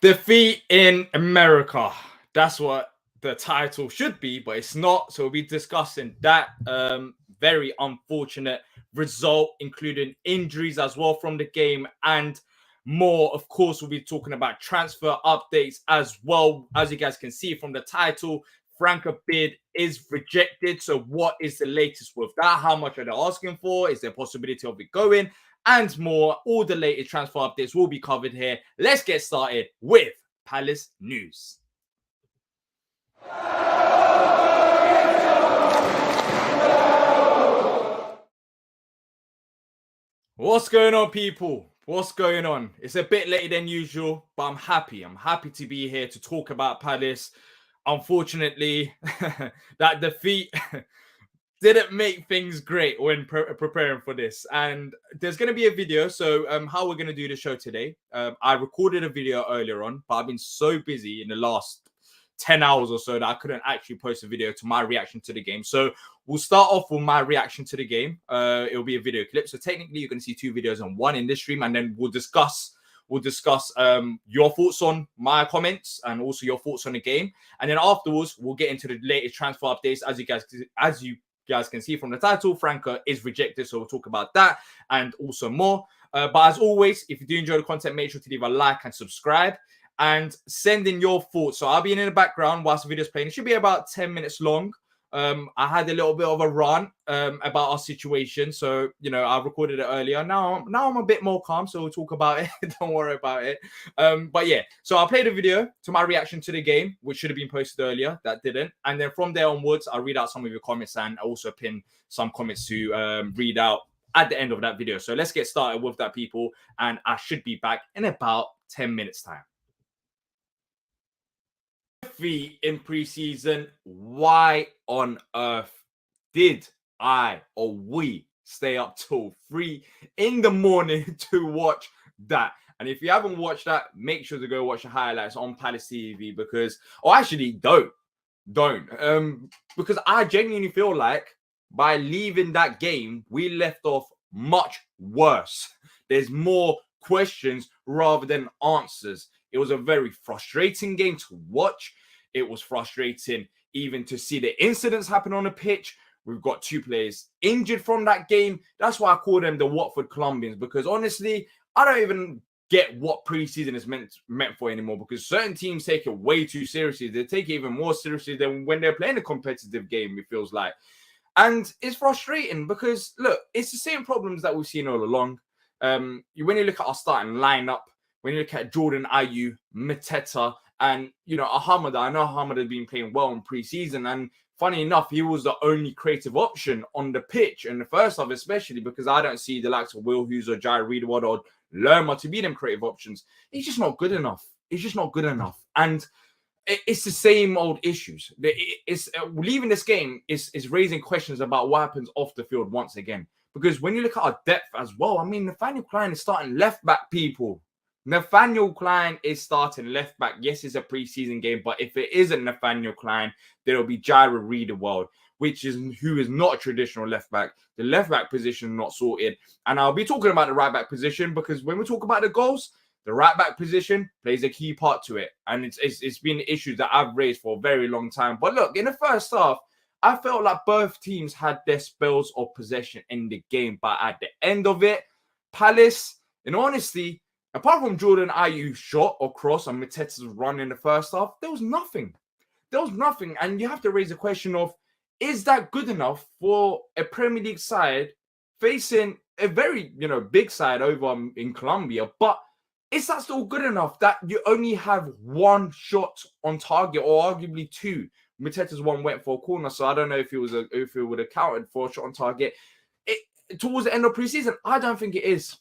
Defeat in America. That's what the title should be, but it's not. So we'll be discussing that very unfortunate result, including injuries as well from the game and more. Of course, we'll be talking about transfer updates as well. As you guys can see from the title, Franca bid is rejected. So what is the latest with that? How much are they asking for? Is there a possibility of it going? And more. All the latest transfer updates will be covered here. Let's get started with Palace news. What's going on, people? What's going on? It's a bit later than usual, but I'm happy. I'm happy to be here to talk about Palace. Unfortunately, that defeat didn't make things great when preparing for this. And there's going to be a video. So how we're going to do the show today. I recorded a video earlier on, but I've been so busy in the last 10 hours or so that I couldn't actually post a video to my reaction to the game. So we'll start off with my reaction to the game. It'll be a video clip. So technically you're going to see two videos on one in this stream, and then we'll discuss your thoughts on my comments and also your thoughts on the game. And then afterwards, we'll get into the latest transfer updates. As you guys can see from the title, Franca is rejected, so we'll talk about that and also more. But as always, if you do enjoy the content, make sure to leave a like and subscribe and send in your thoughts. So I'll be in the background whilst the video's playing. It should be about 10 minutes long. I had a little bit of a rant about our situation, so I recorded it earlier. Now I'm a bit more calm, so we'll talk about it. Don't worry about it. But yeah, so I'll play the video to my reaction to the game, which should have been posted earlier. That didn't, and then from there onwards, I'll read out some of your comments and also pin some comments to read out at the end of that video. So let's get started with that, people, and I should be back in about 10 minutes time. In preseason, why on earth did we stay up till 3 in the morning to watch that? And if you haven't watched that, make sure to go watch the highlights on Palace TV, because actually don't because I genuinely feel like by leaving that game we left off much worse. There's more questions rather than answers. It was a very frustrating game to watch. It was frustrating even to see the incidents happen on the pitch. We've got two players injured from that game. That's why I call them the Watford Colombians, because honestly, I don't even get what preseason is meant for anymore, because certain teams take it way too seriously. They take it even more seriously than when they're playing a competitive game, it feels like. And it's frustrating because, look, it's the same problems that we've seen all along. When you look at our starting lineup, when you look at Jordan Ayew, Mateta, and Ahmad, I know Ahmad had been playing well in preseason, and funny enough, he was the only creative option on the pitch in the first half, especially because I don't see the likes of Will Hughes or Jair Reedward or Lerma to be them creative options. He's just not good enough. And it's the same old issues. It's leaving this game is raising questions about what happens off the field once again. Because when you look at our depth as well, I mean, Nathaniel Klein is starting left back, people. Nathaniel Klein is starting left back. Yes, it's a preseason game, but if it isn't Nathaniel Klein, there will be Jair Reedward, who is not a traditional left back. The left back position not sorted. And I'll be talking about the right back position, because when we talk about the goals, the right back position plays a key part to it. And it's been issues that I've raised for a very long time. But look, in the first half, I felt like both teams had their spells of possession in the game. But at the end of it, Palace, in honesty, apart from Jordan Ayew's shot or cross and Mateta's run in the first half, there was nothing. And you have to raise the question of, is that good enough for a Premier League side facing a very, big side over in Colombia? But is that still good enough that you only have one shot on target, or arguably two? Mateta's one went for a corner, so I don't know if it would have counted for a shot on target. Towards the end of preseason, I don't think it is.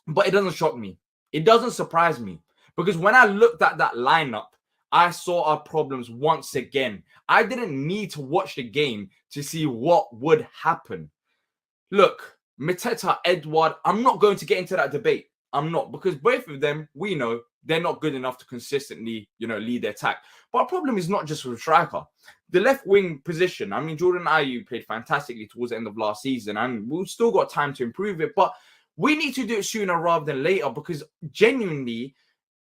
But it doesn't shock me. It doesn't surprise me, because when I looked at that lineup, I saw our problems once again. I didn't need to watch the game to see what would happen. Look, Mateta, Edward, I'm not going to get into that debate. I'm not, because both of them, we know they're not good enough to consistently, lead the attack. But our problem is not just with striker. The left wing position, I mean, Jordan Ayew played fantastically towards the end of last season, and we've still got time to improve it. But we need to do it sooner rather than later, because genuinely,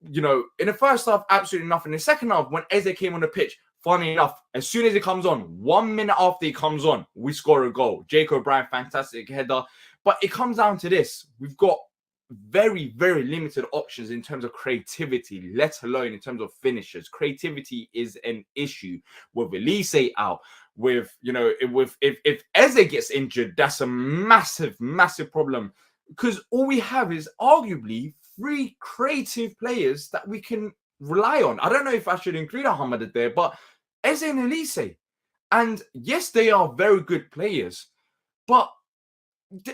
in the first half, absolutely nothing. In the second half, when Eze came on the pitch, funny enough, as soon as he comes on, 1 minute after he comes on, we score a goal. Jacob Bryan, fantastic header. But it comes down to this. We've got very, very limited options in terms of creativity, let alone in terms of finishers. Creativity is an issue with Elise out. If Eze gets injured, that's a massive, massive problem. Because all we have is arguably 3 creative players that we can rely on. I don't know if I should include Ahmad there, but Eze and Elise. And yes, they are very good players, but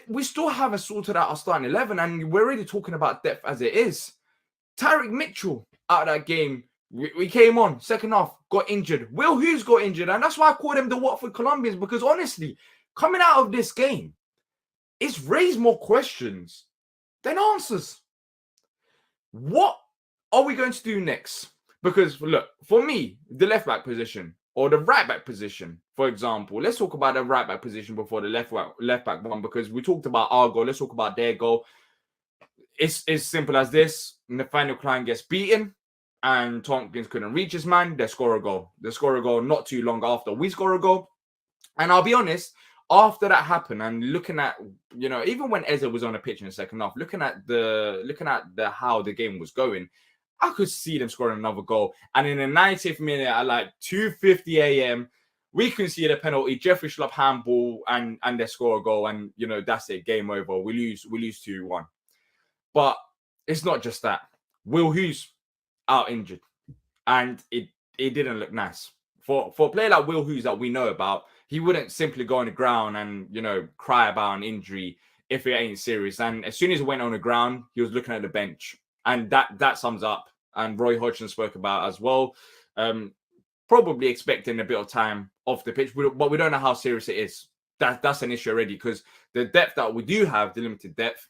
we still haven't sorted out our starting 11, and we're already talking about depth as it is. Tyrick Mitchell out of that game, we came on, second half, got injured. Will Hughes got injured, and that's why I call them the Watford Colombians, because honestly, coming out of this game, it's raised more questions than answers. What are we going to do next? Because look, for me, the left back position or the right back position, for example, let's talk about the right back position before the left back one, because we talked about our goal. Let's talk about their goal. It's as simple as this. Nathaniel Klein gets beaten and Tompkins couldn't reach his man. They score a goal. They score a goal not too long after we score a goal. And I'll be honest, after that happened, and looking at, even when Eze was on the pitch in the second half, looking at the how the game was going, I could see them scoring another goal. And in the 90th minute at like 2:50 a.m., we can see the penalty, Jeffrey Schlupp handball, and they score a goal. And, that's it, game over. We lose 2-1. But it's not just that. Will Hughes out injured. And it didn't look nice. For a player like Will Hughes that we know about, he wouldn't simply go on the ground and, cry about an injury if it ain't serious. And as soon as he went on the ground, he was looking at the bench. And that sums up. And Roy Hodgson spoke about as well. Probably expecting a bit of time off the pitch, but we don't know how serious it is. That's an issue already, because the depth that we do have, the limited depth,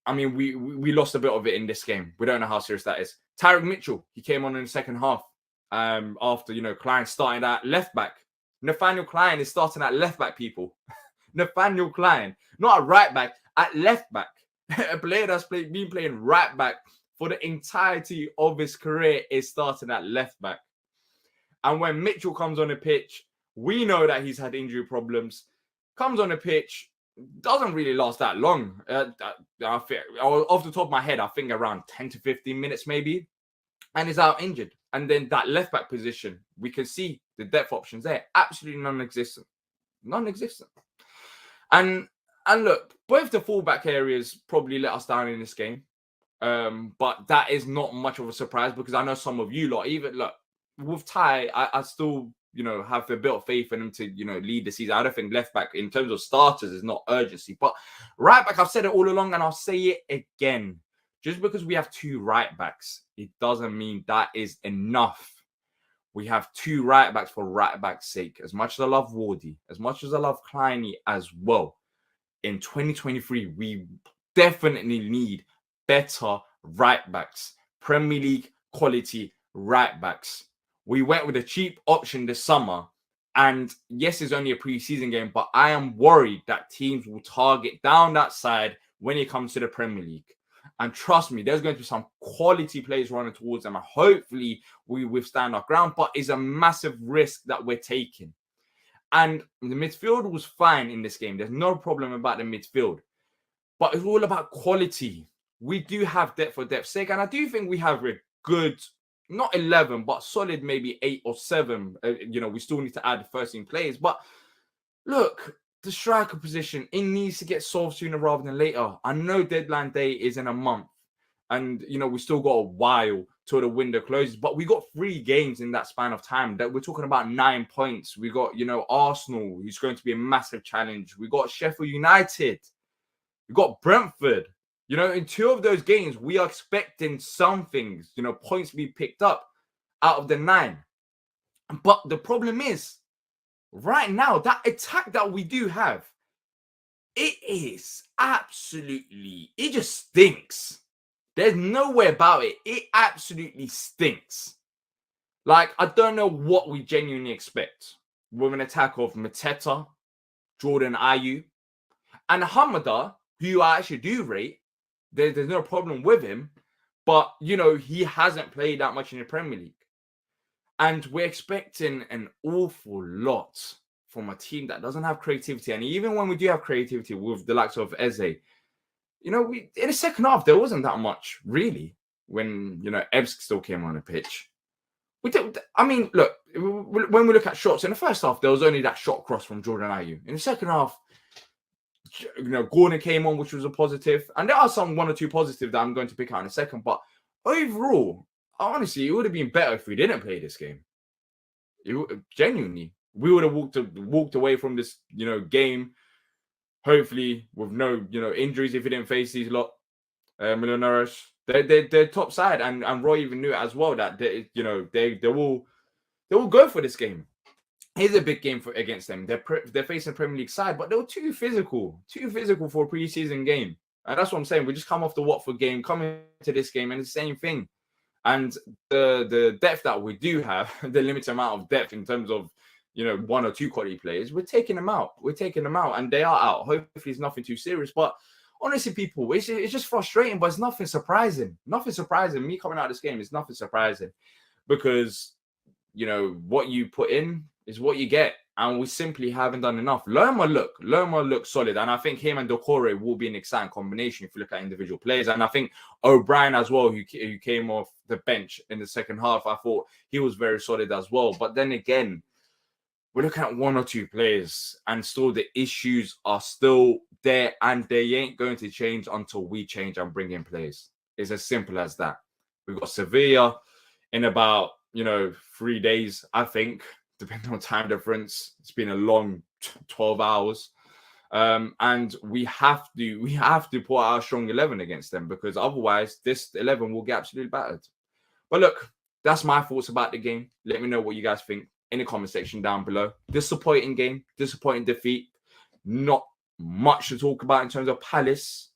I mean, we lost a bit of it in this game. We don't know how serious that is. Tyrick Mitchell, he came on in the second half after, Klein started at left back. Nathaniel Klein is starting at left back, people. Nathaniel Klein, not at right back, at left back. A player that's been playing right back for the entirety of his career is starting at left back. And when Mitchell comes on the pitch, we know that he's had injury problems. Comes on the pitch, doesn't really last that long. Off the top of my head, I think around 10 to 15 minutes maybe. And is out injured. And then that left back position, we can see the depth options there. Absolutely non-existent. Non-existent. And look, both the fullback areas probably let us down in this game. But that is not much of a surprise, because I know some of you lot, even look, with Ty, I still, have a bit of faith in him to, lead the season. I don't think left back, in terms of starters, is not urgency. But right back, I've said it all along, and I'll say it again. Just because we have 2 right backs, it doesn't mean that is enough. We have 2 right backs for right back's sake. As much as I love Wardy, as much as I love Kleiny as well, in 2023, we definitely need better right backs. Premier League quality right backs. We went with a cheap option this summer. And yes, it's only a preseason game, but I am worried that teams will target down that side when it comes to the Premier League. And trust me, there's going to be some quality players running towards them. And hopefully we withstand our ground. But it's a massive risk that we're taking. And the midfield was fine in this game. There's no problem about the midfield. But it's all about quality. We do have depth for depth's sake. And I do think we have a good, not 11, but solid maybe 8 or 7. We still need to add the first team players. But look, the striker position, it needs to get solved sooner rather than later. I know deadline day is in a month. And, we still got a while till the window closes. But we got 3 games in that span of time. That we're talking about 9 points. We got, Arsenal, who's going to be a massive challenge. We got Sheffield United. We got Brentford. In 2 of those games, we are expecting some things, points to be picked up out of the 9. But the problem is, right now, that attack that we do have, it is absolutely, it just stinks. There's no way about it. It absolutely stinks. Like, I don't know what we genuinely expect with an attack of Mateta, Jordan Ayew, and Hamada, who I actually do rate. There's no problem with him. But, he hasn't played that much in the Premier League. And we're expecting an awful lot from a team that doesn't have creativity. And even when we do have creativity with the likes of Eze, in the second half, there wasn't that much, really, when, Ebbs still came on the pitch. I mean, look, when we look at shots, in the first half, there was only that shot cross from Jordan Ayew. In the second half, Gordon came on, which was a positive. And there are one or two positives that I'm going to pick out in a second. But overall, honestly, it would have been better if we didn't play this game. Genuinely, we would have walked away from this, game, hopefully with no, injuries if we didn't face these Millonarios. They're top side, and Roy even knew it as well that they will go for this game. Here's a big game against them. They're facing a Premier League side, but they were too physical for a preseason game. And that's what I'm saying. We just come off the Watford game, come into this game, and it's the same thing. And the depth that we do have, the limited amount of depth in terms of, one or two quality players, we're taking them out. And they are out. Hopefully it's nothing too serious. But honestly, people, it's just frustrating, but it's nothing surprising. Nothing surprising. Me coming out of this game is nothing surprising because, what you put in is what you get. And we simply haven't done enough. Lerma look solid. And I think him and Doucouré will be an exciting combination if you look at individual players. And I think O'Brien as well, who came off the bench in the second half, I thought he was very solid as well. But then again, we're looking at one or two players and still the issues are still there and they ain't going to change until we change and bring in players. It's as simple as that. We've got Sevilla in about, 3 days, I think, depending on time difference. It's been a long 12 hours. And we have to put our strong 11 against them because otherwise this 11 will get absolutely battered. But look, that's my thoughts about the game. Let me know what you guys think in the comment section down below. Disappointing game, disappointing defeat. Not much to talk about in terms of Palace.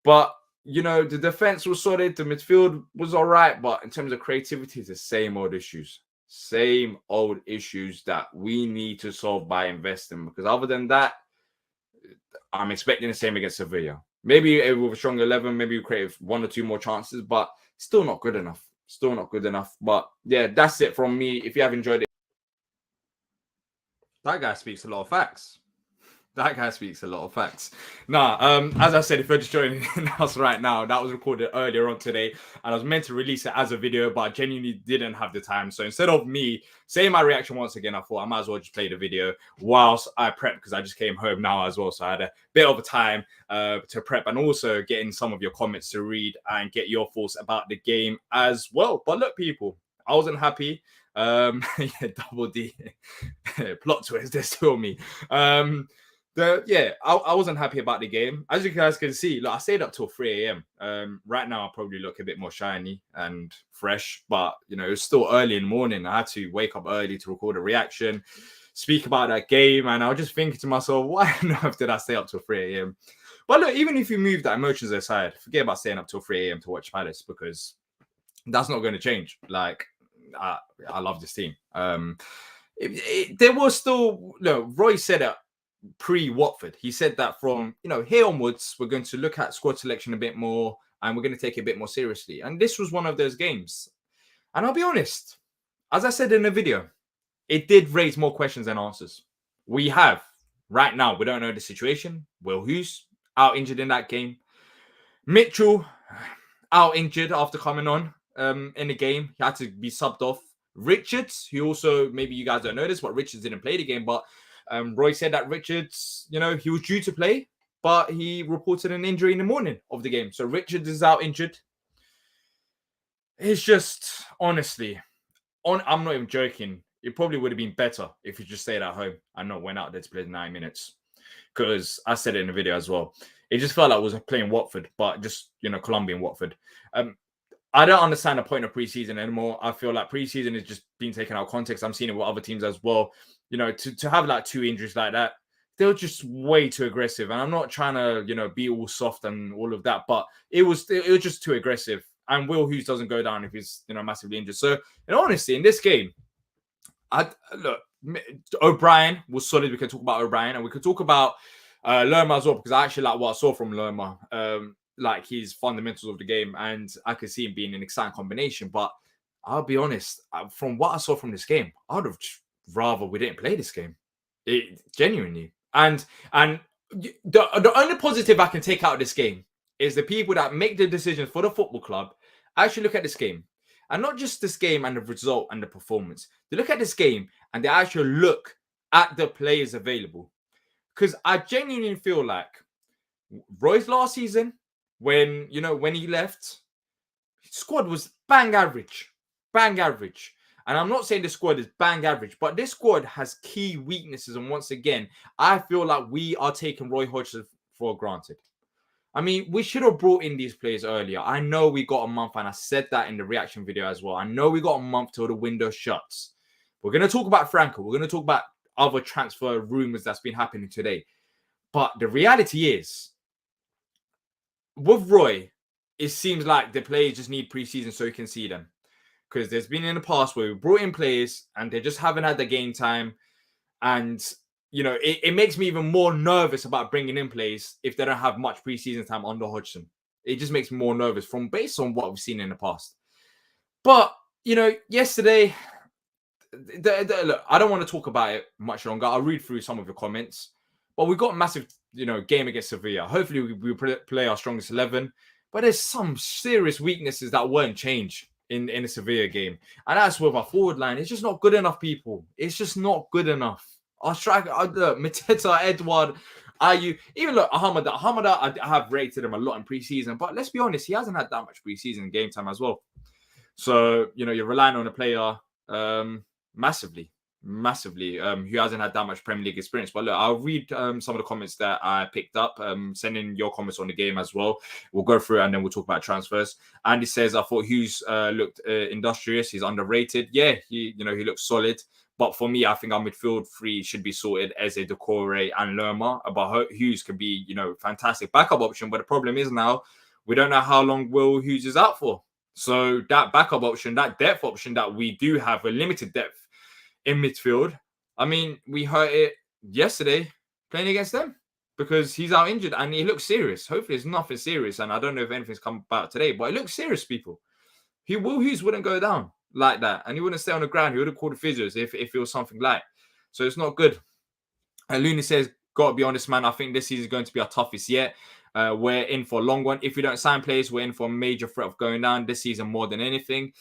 But, the defense was solid. The midfield was all right. But in terms of creativity, it's the same old issues. Same old issues that we need to solve by investing. Because other than that, I'm expecting the same against Sevilla. Maybe with a strong 11, maybe we create one or two more chances. But still not good enough. But yeah, that's it from me. If you have enjoyed it. That guy speaks a lot of facts. Nah, as I said, if you're just joining us right now, that was recorded earlier on today, and I was meant to release it as a video, but I genuinely didn't have the time. So instead of me saying my reaction once again, I thought I might as well just play the video whilst I prep because I just came home now as well. So I had a bit of a time to prep and also getting some of your comments to read and get your thoughts about the game as well. But look, people, I wasn't happy. Yeah, double D plot twist. There's still me. I wasn't happy about the game. As you guys can see, look, I stayed up till 3 a.m. Right now, I probably look a bit more shiny and fresh, but it's still early in the morning. I had to wake up early to record a reaction, speak about that game, and I was just thinking to myself, why on earth did I stay up till 3 a.m.? But look, even if you move that emotions aside, forget about staying up till 3 a.m. to watch Palace because that's not going to change. Like, I love this team. There was still, Roy said it pre-Watford. He said that from, here onwards, we're going to look at squad selection a bit more and we're going to take it a bit more seriously. And this was one of those games. And I'll be honest, as I said in the video, it did raise more questions than answers. Right now, we don't know the situation. Will Hughes out injured in that game. Mitchell out injured after coming on in the game. He had to be subbed off. Richards, who also, maybe you guys don't know this, but Richards didn't play the game, but Roy said that Richards, he was due to play, but he reported an injury in the morning of the game. So Richards is out injured. It's just, honestly, I'm not even joking. It probably would have been better if he just stayed at home and not went out there to play 9 minutes. Because I said it in the video as well. It just felt like I was playing Watford, but just, Colombian Watford. I don't understand the point of preseason anymore. I feel like preseason is just being taken out of context. I'm seeing it with other teams as well. To have like 2 injuries like that, they're just way too aggressive. And I'm not trying to, be all soft and all of that, but it was just too aggressive. And Will Hughes doesn't go down if he's, massively injured. So, honestly, in this game, look, O'Brien was solid. We can talk about O'Brien and we could talk about Lerma as well, because I actually like what I saw from Lerma. like his fundamentals of the game, and I could see him being an exciting combination. But I'll be honest, from what I saw from this game, I would have rather we didn't play this game. Genuinely. And the only positive I can take out of this game is the people that make the decisions for the football club actually look at this game. And not just this game and the result and the performance. They look at this game and they actually look at the players available. Because I genuinely feel like Roy's last season, when he left, his squad was bang average. Bang average. And I'm not saying this squad is bang average, but this squad has key weaknesses. And once again, I feel like we are taking Roy Hodgson for granted. I mean, we should have brought in these players earlier. I know we got a month, and I said that in the reaction video as well. I know we got a month till the window shuts. We're going to talk about Franca. We're going to talk about other transfer rumors that's been happening today. But the reality is, with Roy, it seems like the players just need preseason so you can see them. Because there's been in the past where we brought in players and they just haven't had the game time. And, it makes me even more nervous about bringing in players if they don't have much preseason time under Hodgson. It just makes me more nervous based on what we've seen in the past. But, yesterday, look, I don't want to talk about it much longer. I'll read through some of the comments. But we got a massive, game against Sevilla. Hopefully we play our strongest 11. But there's some serious weaknesses that won't change in the Sevilla game. And that's with our forward line. It's just not good enough, people. It's just not good enough. Our striker, look, Mateta, Edward, Ayew, even look, Ahmada, I have rated him a lot in preseason. But let's be honest, he hasn't had that much preseason game time as well. So, you're relying on a player massively, who hasn't had that much Premier League experience. But look, I'll read some of the comments that I picked up. Send in your comments on the game as well. We'll go through it and then we'll talk about transfers. Andy says, I thought Hughes looked industrious. He's underrated. Yeah, he looks solid. But for me, I think our midfield three should be sorted. Eze, Doucouré, and Lerma. But Hughes could be, fantastic backup option. But the problem is now, we don't know how long Will Hughes is out for. So that backup option, that depth option that we do have, a limited depth in midfield. I mean, we heard it yesterday playing against them because he's out injured and he looks serious. Hopefully it's nothing serious. And I don't know if anything's come about today, but it looks serious, people. Will Hughes wouldn't go down like that. And he wouldn't stay on the ground. He would have called the physios if it was something like. So it's not good. And Looney says, got to be honest, man. I think this season is going to be our toughest yet. We're in for a long one. If we don't sign players, we're in for a major threat of going down this season more than anything.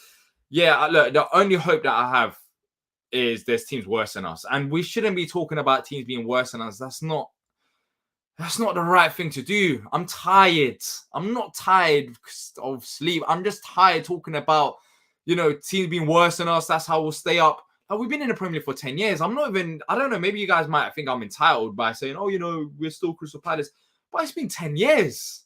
Yeah, look, the only hope that I have is there's teams worse than us. And we shouldn't be talking about teams being worse than us. That's not the right thing to do. I'm tired. I'm not tired of sleep. I'm just tired talking about, teams being worse than us. That's how we'll stay up. Like, we've been in the Premier League for 10 years. I don't know, maybe you guys might think I'm entitled by saying, oh, we're still Crystal Palace. But it's been 10 years.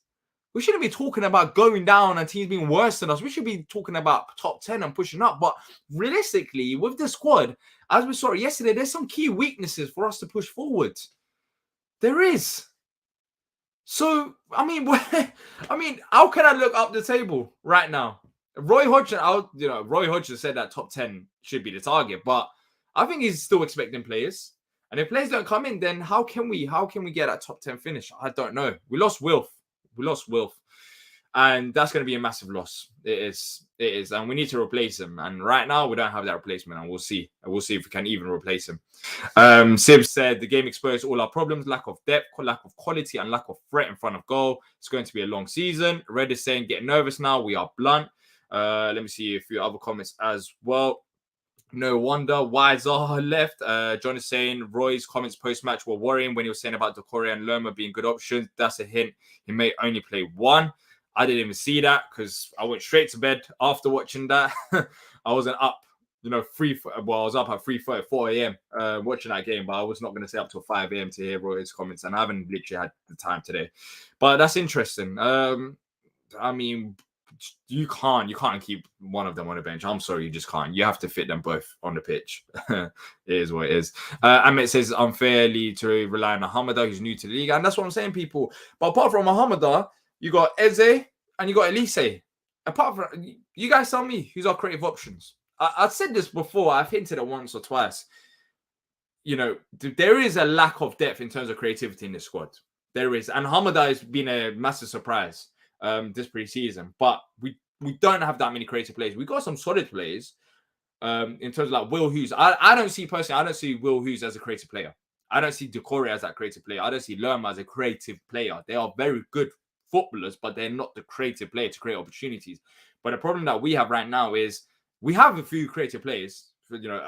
We shouldn't be talking about going down and teams being worse than us. We should be talking about top 10 and pushing up. But realistically, with the squad, as we saw yesterday, there's some key weaknesses for us to push forward. There is. So, I mean, how can I look up the table right now? Roy Hodgson said that top 10 should be the target, but I think he's still expecting players. And if players don't come in, then how can we get that top 10 finish? I don't know. We lost Wilf. And that's going to be a massive loss. It is. And we need to replace him. And right now, we don't have that replacement. And we'll see. We'll see if we can even replace him. Sib said, the game exposed all our problems. Lack of depth, lack of quality, and lack of threat in front of goal. It's going to be a long season. Red is saying, get nervous now. We are blunt. Let me see a few other comments as well. No wonder why Zaha left. John is saying Roy's comments post-match were worrying when he was saying about Doucouré and Lerma being good options. That's a hint. He may only play one. I didn't even see that because I went straight to bed after watching that. I wasn't up, I was up at 3:30, 4 a.m. Watching that game, but I was not going to stay up till 5 a.m. to hear Roy's comments, and I haven't literally had the time today. But that's interesting. I mean, you can't keep one of them on the bench. I'm sorry, you just can't. You have to fit them both on the pitch. It is what it is. Amit says unfairly to rely on Hamada, who's new to the league, and that's what I'm saying, people. But apart from Hamada, you got Eze and you got Elise. Apart from, you guys tell me who's our creative options. I've said this before. I've hinted it once or twice. There is a lack of depth in terms of creativity in this squad. There is, and Hamada has been a massive surprise. this pre-season. But we don't have that many creative players. We got some solid players. In terms of like Will Hughes, I don't see Will Hughes as a creative player. I don't see Decore as that creative player. I don't see Lerma as a creative player. They are very good footballers, but they're not the creative player to create opportunities. But the problem that we have right now is we have a few creative players.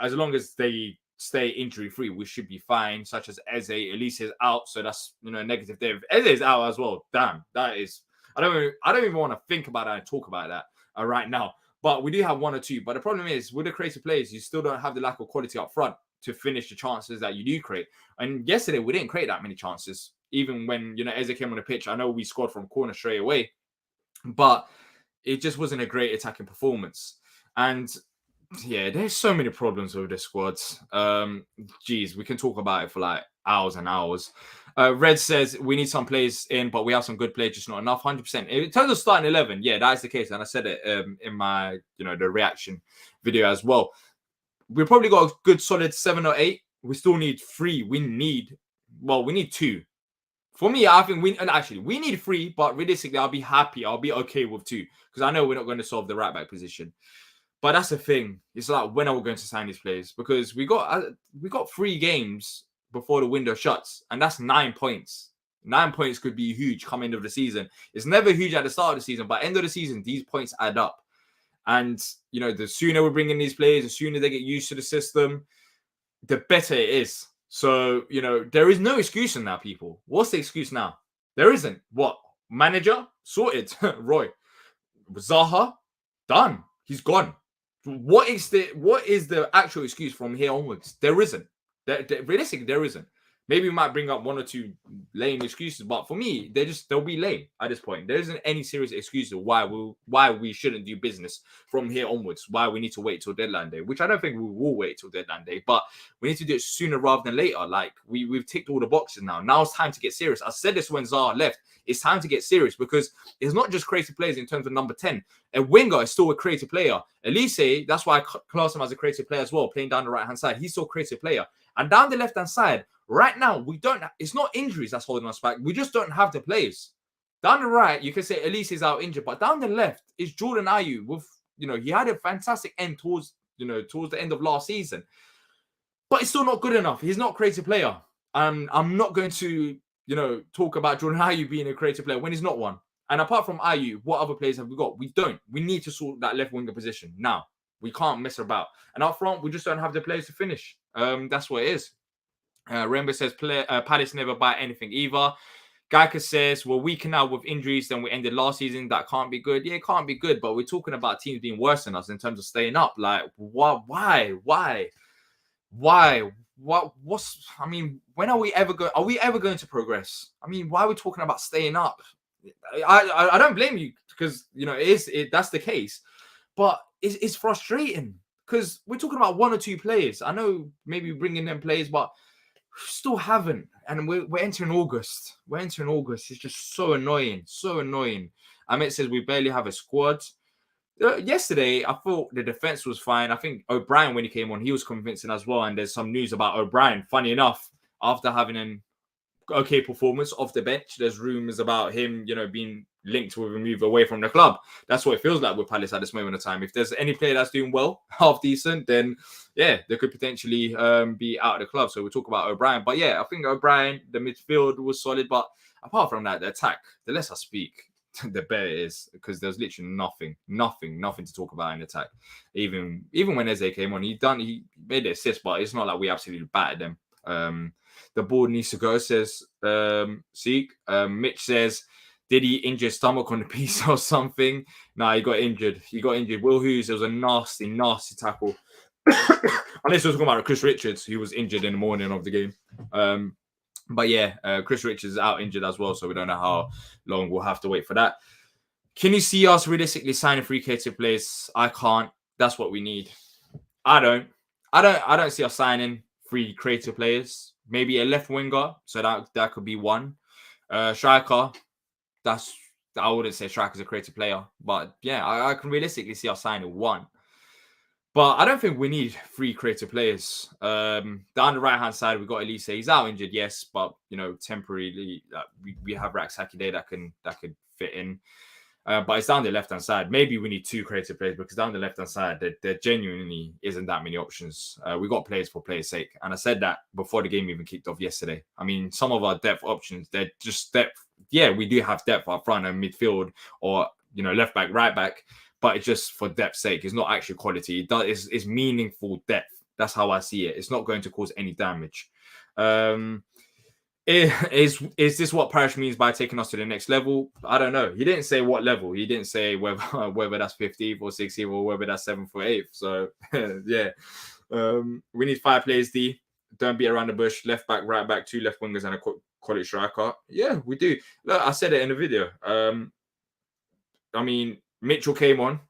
As long as they stay injury free, we should be fine. Such as Eze, Elise is out, so that's negative there. If Eze is out as well, damn, that is. I don't even want to think about that and talk about that right now. But we do have one or two. But the problem is, with the creative players, you still don't have the lack of quality up front to finish the chances that you do create. And yesterday, we didn't create that many chances. Even when, Eze came on the pitch, I know we scored from corner straight away. But it just wasn't a great attacking performance. And yeah, there's so many problems with this squad. We can talk about it for like hours and hours. Red says we need some players in, but we have some good players, just not enough. 100%. In terms of starting 11, yeah, that is the case, and I said it in my, the reaction video as well. We probably got a good solid 7 or 8. We still need 3. We need 2. For me, I think we need 3, but realistically, I'll be happy. I'll be okay with 2 because I know we're not going to solve the right back position. But that's the thing. It's like, when are we going to sign these players? Because we got 3 games before the window shuts, and that's 9 points. 9 points could be huge come end of the season. It's never huge at the start of the season, but end of the season, these points add up. And, the sooner we bring in these players, the sooner they get used to the system, the better it is. So, there is no excuse now, people. What's the excuse now? There isn't. What? Manager? Sorted. Roy. Zaha? Done. He's gone. What is the actual excuse from here onwards? There isn't. Realistically, there isn't. Maybe we might bring up 1 or 2 lame excuses, but for me, they'll be lame at this point. There isn't any serious excuse of why we shouldn't do business from here onwards. Why we need to wait till deadline day, which I don't think we will wait till deadline day, but we need to do it sooner rather than later. Like we've ticked all the boxes now. Now it's time to get serious. I said this when Zaha left. It's time to get serious because it's not just creative players in terms of number 10. A winger is still a creative player. Elise, that's why I class him as a creative player as well, playing down the right-hand side. He's still a creative player. And down the left-hand side, right now, it's not injuries that's holding us back. We just don't have the players. Down the right, you can say Elise is out injured, but down the left is Jordan Ayew with, he had a fantastic end towards the end of last season. But it's still not good enough. He's not a creative player. I'm not going to, talk about Jordan Ayew being a creative player when he's not one. And apart from Ayew, what other players have we got? We don't. We need to sort that left winger position now. We can't mess about. And up front, we just don't have the players to finish. That's what it is. Rainbow says Palace never buy anything either. Gaika says we're weaker now with injuries than we ended last season. That can't be good. Yeah, it can't be good. But we're talking about teams being worse than us in terms of staying up. Like, why? I mean, when are we ever going to progress? I mean, why are we talking about staying up? I don't blame you because that's the case, but it's frustrating because we're talking about 1 or 2 players. I know maybe bringing them players, but still haven't. And we're entering August. It's just so annoying. Amit says we barely have a squad. Yesterday, I thought the defense was fine. I think O'Brien, when he came on, he was convincing as well. And there's some news about O'Brien. Funny enough, after having an okay performance off the bench, there's rumors about him, being linked with a move away from the club. That's what it feels like with Palace at this moment of time. If there's any player that's doing well, half decent, then yeah, they could potentially be out of the club. So we'll talk about O'Brien. But yeah, I think O'Brien, the midfield was solid. But apart from that, the attack, the less I speak, the better it is, because there's literally nothing to talk about in attack. Even when Eze came on, he made the assist, but it's not like we absolutely battered them. The board needs to go, says Seek. Mitch says, did he injure his stomach on the piece or something? No, he got injured. Will Hughes, it was a nasty tackle. Unless we're talking about Chris Richards, who was injured in the morning of the game. But yeah, Chris Richards is out injured as well, so we don't know how long we'll have to wait for that. Can you see us realistically signing 3 creative players? I can't. That's what we need. I don't see us signing 3 creative players. Maybe a left winger, so that could be 1. Striker, I wouldn't say striker's a creative player, but yeah, I can realistically see us signing 1. But I don't think we need 3 creative players. Down the right-hand side, we've got Elise. He's out injured, yes, but temporarily we have Raksaki there that could fit in. But it's down the left-hand side. Maybe we need two creative players because down the left-hand side, there genuinely isn't that many options. We got players for players' sake. And I said that before the game even kicked off yesterday. I mean, some of our depth options, they're just depth. Yeah, we do have depth up front and midfield or, left back, right back. But it's just for depth's sake. It's not actual quality. It's meaningful depth. That's how I see it. It's not going to cause any damage. Is this what Parish means by taking us to the next level? I don't know. He didn't say what level. He didn't say whether that's 15th or 16th or whether that's 7th or 8th. So yeah, we need 5 players. D. Don't beat around the bush. Left back, right back, 2 left wingers, and a quality striker. Yeah, we do. Look, I said it in the video. I mean, Mitchell came on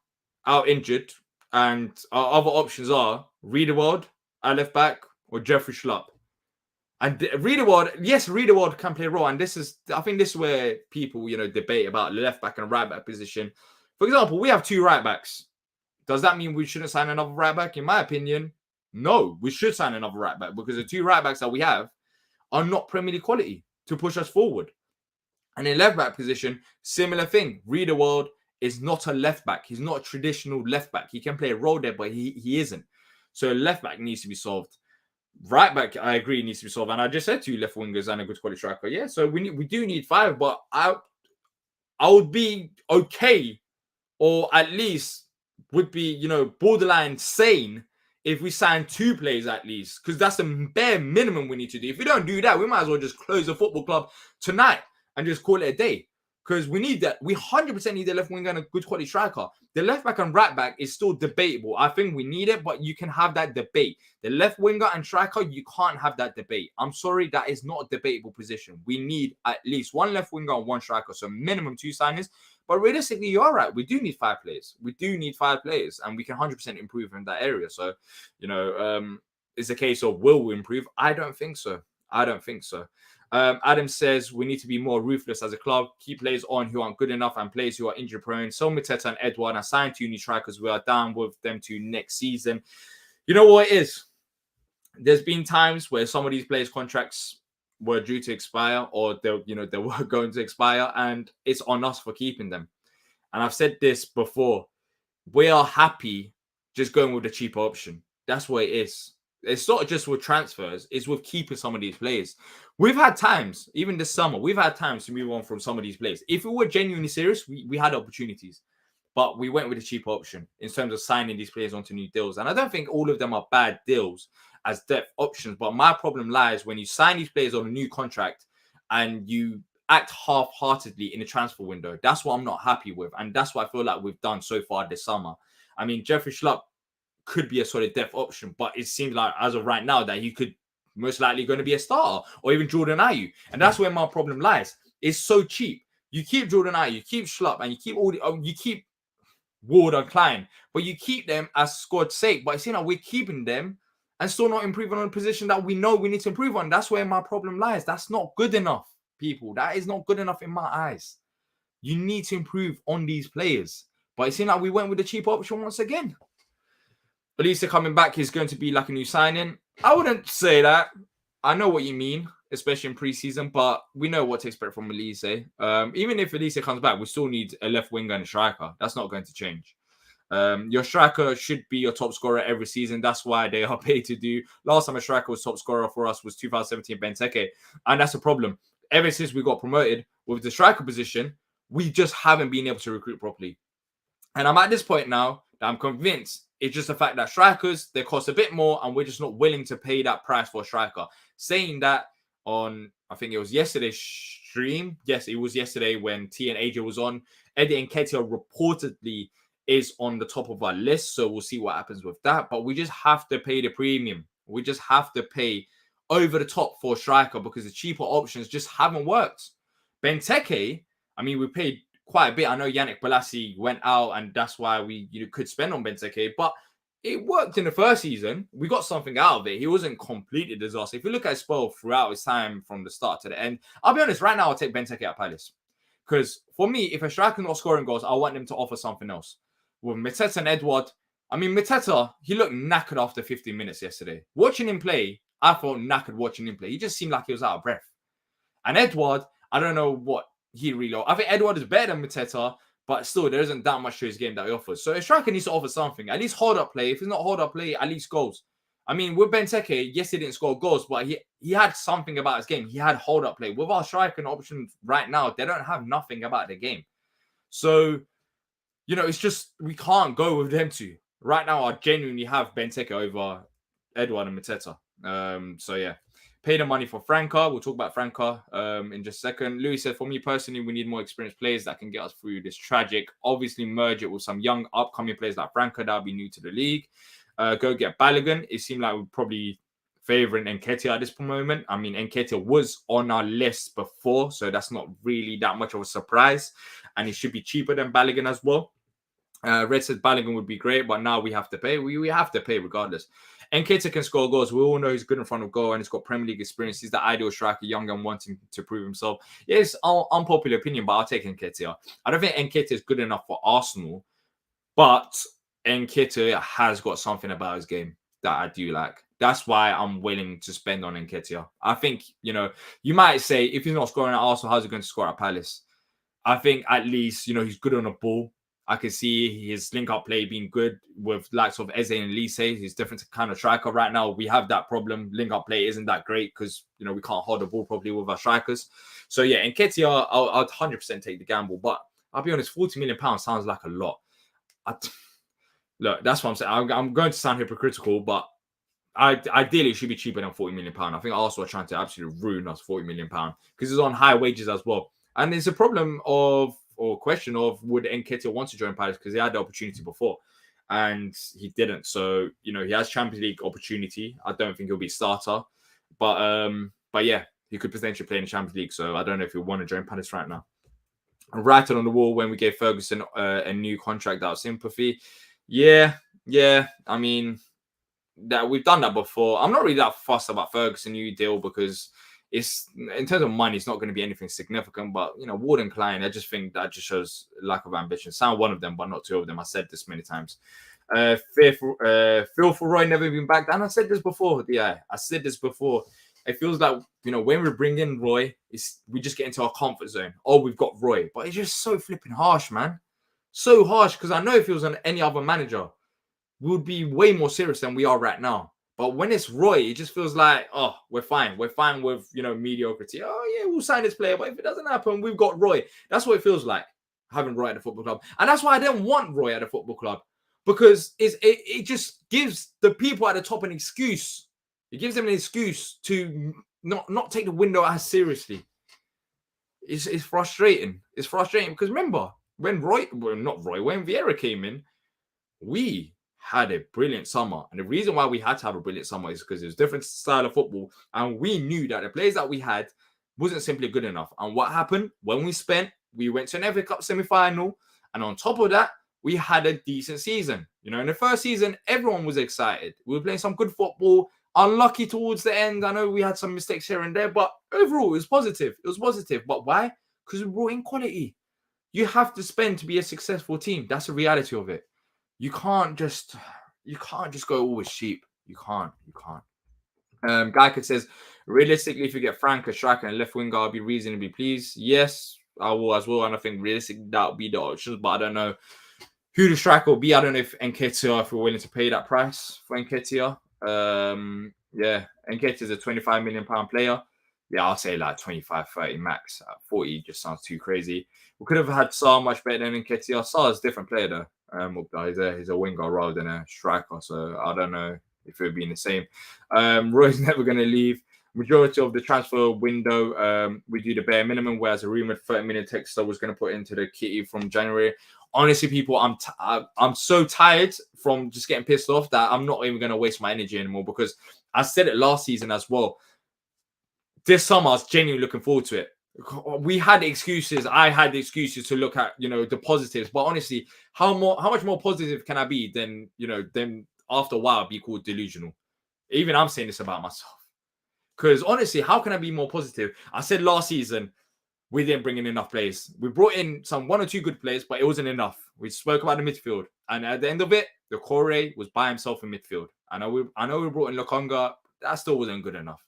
out injured, and our other options are Riedewald at left back or Jeffrey Schlupp. And Riedewald can play a role. And I think this is where people, debate about left back and right back position. For example, we have 2 right backs. Does that mean we shouldn't sign another right back? In my opinion, no, we should sign another right back because the 2 right backs that we have are not Premier League quality to push us forward. And in left back position, similar thing. Riedewald is not a left back. He's not a traditional left back. He can play a role there, but he isn't. So left back needs to be solved. Right back, I agree, needs to be solved. And I just said 2 left wingers and a good quality striker. Yeah, so we do need 5, but I would be okay, or at least would be, borderline sane if we sign 2 players at least, because that's the bare minimum we need to do. If we don't do that, we might as well just close the football club tonight and just call it a day. Because we need that. We 100% need a left winger and a good quality striker. The left back and right back is still debatable. I think we need it, but you can have that debate. The left winger and striker, you can't have that debate. I'm sorry, that is not a debatable position. We need at least 1 left winger and 1 striker. So minimum 2 signings. But realistically, you're right. We do need 5 players. We do need 5 players. And we can 100% improve in that area. So, it's a case of will we improve? I don't think so. Adam says we need to be more ruthless as a club, keep players on who aren't good enough and players who are injury prone. So Mateta and Edouard are signed 2 new strikers. We are down with them to next season. You know what it is? There's been times where some of these players' contracts were due to expire or they were going to expire, and it's on us for keeping them. And I've said this before. We are happy just going with the cheaper option. That's what it is. It's not just with transfers, it's with keeping some of these players. We've had times, even this summer, to move on from some of these players. If we were genuinely serious, we had opportunities. But we went with a cheap option in terms of signing these players onto new deals. And I don't think all of them are bad deals as depth options. But my problem lies when you sign these players on a new contract and you act half-heartedly in the transfer window. That's what I'm not happy with. And that's what I feel like we've done so far this summer. I mean, Jeffrey Schlupp could be a solid depth option, but it seems like as of right now that he could most likely going to be a starter, or even Jordan Ayew. And that's where my problem lies. It's so cheap. You keep Jordan Ayew, you keep Schlupp, and you keep Ward and Klein, but you keep them as squad's sake. But it seems like we're keeping them and still not improving on a position that we know we need to improve on. That's where my problem lies. That's not good enough, people. That is not good enough in my eyes. You need to improve on these players. But it seems like we went with the cheap option once again. Elisa coming back is going to be like a new signing. I wouldn't say that. I know what you mean, especially in preseason, but we know what to expect from Elise. Even if Elise comes back, we still need a left winger and a striker. That's not going to change. Your striker should be your top scorer every season. That's why they are paid to do. Last time a striker was top scorer for us was 2017 Benteke. And that's a problem. Ever since we got promoted with the striker position, we just haven't been able to recruit properly. And I'm at this point now that I'm convinced it's just the fact that strikers, they cost a bit more and we're just not willing to pay that price for a striker. Saying that on, I think it was yesterday's stream. Yes, it was yesterday when T and AJ was on. Eddie Nketiah reportedly is on the top of our list. So we'll see what happens with that. But we just have to pay the premium. We just have to pay over the top for a striker because the cheaper options just haven't worked. Benteke, I mean, we paid quite a bit. I know Yannick Bolasie went out and that's why we could spend on Benteke, but it worked in the first season. We got something out of it. He wasn't completely disaster. If you look at his spell throughout his time from the start to the end, I'll be honest, right now I'll take Benteke at Palace. Because for me, if a striker's not scoring goals, I want them to offer something else. With Mateta and Edouard, I mean, Mateta, he looked knackered after 15 minutes yesterday. Watching him play, I felt knackered watching him play. He just seemed like he was out of breath. And Edouard, I don't know what he reload. I think Edouard is better than Mateta, but still, there isn't that much to his game that he offers. So a striker needs to offer something. At least hold up play. If it's not hold up play, at least goals. I mean, with Benteke, yes, he didn't score goals, but he had something about his game. He had hold up play. With our striking options right now, they don't have nothing about the game. So, it's just we can't go with them two. Right now, I genuinely have Benteke over Edouard and Mateta. So yeah. Pay the money for Franca. We'll talk about Franca in just a second. Louis said, for me personally, we need more experienced players that can get us through this tragic. Obviously, merge it with some young upcoming players like Franca that will be new to the league. Go get Balogun. It seemed like we're probably favouring Nketiah at this moment. I mean, Nketiah was on our list before, so that's not really that much of a surprise. And it should be cheaper than Balogun as well. Red says Balogun would be great, but now we have to pay. We have to pay regardless. Nketiah can score goals. We all know he's good in front of goal and he's got Premier League experience. He's the ideal striker, young and wanting to prove himself. Yeah, it's unpopular opinion, but I'll take Nketiah. I don't think Nketiah is good enough for Arsenal, but Nketiah has got something about his game that I do like. That's why I'm willing to spend on Nketiah. I think, you might say, if he's not scoring at Arsenal, how's he going to score at Palace? I think at least, he's good on the ball. I can see his link-up play being good with likes of Eze and Lise. He's different kind of striker. Right now, we have that problem. Link-up play isn't that great because, we can't hold the ball properly with our strikers. So, yeah, Nketiah, I'd 100% take the gamble. But I'll be honest, £40 million sounds like a lot. Look, that's what I'm saying. I'm going to sound hypocritical, but ideally, it should be cheaper than £40 million. I think Arsenal are trying to absolutely ruin us £40 million because it's on high wages as well. And it's a problem question of would Nketiah want to join Palace because he had the opportunity before and he didn't. So, he has Champions League opportunity. I don't think he'll be starter. But yeah, he could potentially play in the Champions League. So I don't know if he'll want to join Palace right now. Writing on the wall when we gave Ferguson a new contract out of sympathy. Yeah. I mean, that we've done that before. I'm not really that fussed about Ferguson new deal because it's in terms of money, it's not going to be anything significant. But Ward and Klein, I just think that just shows lack of ambition. Sound one of them, but not two of them. I said this many times. Phil for Roy never been back. And I said this before. Yeah, I said this before. It feels like when we bring in Roy, we just get into our comfort zone. Oh, we've got Roy, but it's just so flipping harsh, man. So harsh because I know if it was on any other manager, we would be way more serious than we are right now. But when it's Roy, it just feels like, oh, we're fine. We're fine with, mediocrity. Oh, yeah, we'll sign this player. But if it doesn't happen, we've got Roy. That's what it feels like, having Roy at the football club. And that's why I don't want Roy at the football club. Because it just gives the people at the top an excuse. It gives them an excuse to not take the window as seriously. It's frustrating. It's frustrating because remember, when Vieira came in, we had a brilliant summer. And the reason why we had to have a brilliant summer is because it was a different style of football. And we knew that the players that we had wasn't simply good enough. And what happened when we went to an FA Cup semi-final. And on top of that, we had a decent season. In the first season, everyone was excited. We were playing some good football. Unlucky towards the end. I know we had some mistakes here and there, but overall, it was positive. It was positive. But why? Because we brought in quality. You have to spend to be a successful team. That's the reality of it. You can't just go always cheap. You can't. Geico says, realistically, if you get Franca, striker, and left winger, I'll be reasonably pleased. Yes, I will as well. And I think realistically that will be the options, but I don't know who the striker will be. I don't know if Nketiah, if we're willing to pay that price for Nketiah. Yeah, Nketiah is a £25 million player. Yeah, I'll say like 25, 30 max. 40 just sounds too crazy. We could have had Sarr much better than Nketiah. Sarr is a different player though. He's a winger rather than a striker, so I don't know if it would be the same. Roy's never going to leave. Majority of the transfer window, we do the bare minimum, whereas a rumored 30 million Texter was going to put into the kitty from January. Honestly, people, I'm so tired from just getting pissed off that I'm not even going to waste my energy anymore because I said it last season as well. This summer, I was genuinely looking forward to it. We had excuses. I had excuses to look at, the positives. But honestly, how much more positive can I be than after a while be called delusional? Even I'm saying this about myself. Because honestly, how can I be more positive? I said last season, we didn't bring in enough players. We brought in one or two good players, but it wasn't enough. We spoke about the midfield. And at the end of it, the Corre was by himself in midfield. I know we brought in Lokonga. That still wasn't good enough.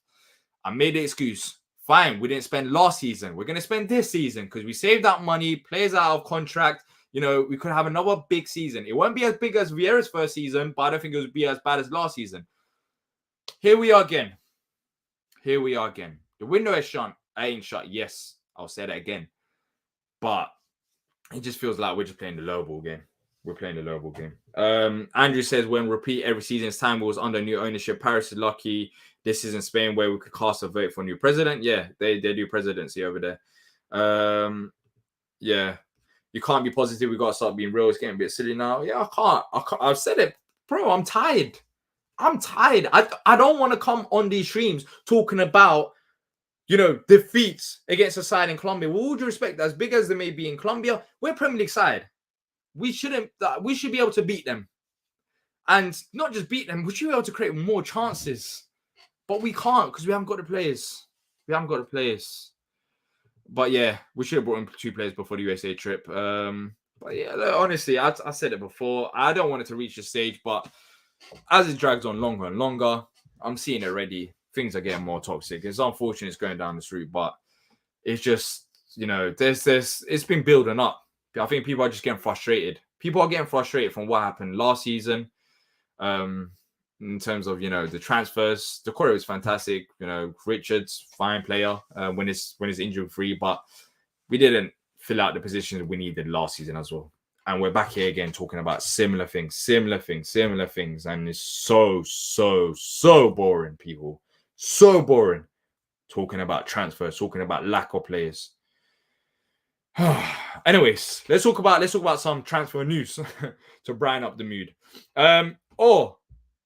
I made the excuse. Fine, we didn't spend last season. We're going to spend this season because we saved that money. Players out of contract. we could have another big season. It won't be as big as Vieira's first season, but I don't think it would be as bad as last season. Here we are again. The window is shut. Ain't shut. Yes, I'll say that again. But it just feels like we're just playing the low ball game. Andrew says, when repeat every season's time was under new ownership, Paris is lucky this isn't Spain where we could cast a vote for a new president. Yeah, they do presidency over there. Yeah, you can't be positive. We got to start being real. It's getting a bit silly now. Yeah, I can't. I've said it, bro. I'm tired. I don't want to come on these streams talking about, defeats against a side in Colombia. With all due respect, as big as they may be in Colombia, we're Premier League side. We should be able to beat them. And not just beat them, we should be able to create more chances. But we can't because we haven't got the players. But yeah, we should have brought in 2 players before the USA trip. But yeah, honestly, I said it before. I don't want it to reach the stage, but as it drags on longer and longer, I'm seeing it already. Things are getting more toxic. It's unfortunate it's going down this route, but it's just, it's been building up. I think people are just getting frustrated. People are getting frustrated from what happened last season. In terms of, the transfers, the core is fantastic. Richards, fine player when it's injury free, but we didn't fill out the positions we needed last season as well. And we're back here again talking about similar things. And it's so boring, people. So boring. Talking about transfers, talking about lack of players. Anyways, let's talk about some transfer news to brighten up the mood. Or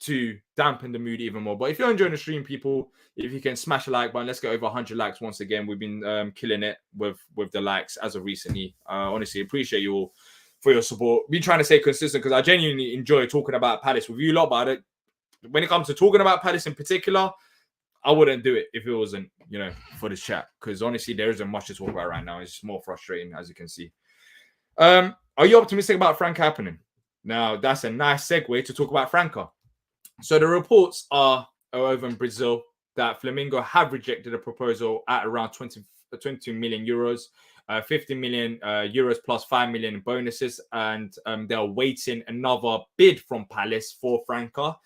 to dampen the mood even more. But if you're enjoying the stream, people, if you can smash a like button, let's get over 100 likes once again. We've been killing it with the likes as of recently. Honestly, appreciate you all for your support. Be trying to stay consistent because I genuinely enjoy talking about Palace with you lot, but when it comes to talking about Palace in particular, I wouldn't do it if it wasn't, for this chat. Because honestly, there isn't much to talk about right now. It's just more frustrating, as you can see. Are you optimistic about Franca happening? Now, that's a nice segue to talk about Franca. So the reports are over in Brazil that Flamengo have rejected a proposal at around 22 million euros, 50 million euros plus 5 million in bonuses, and they're waiting another bid from Palace for Franca.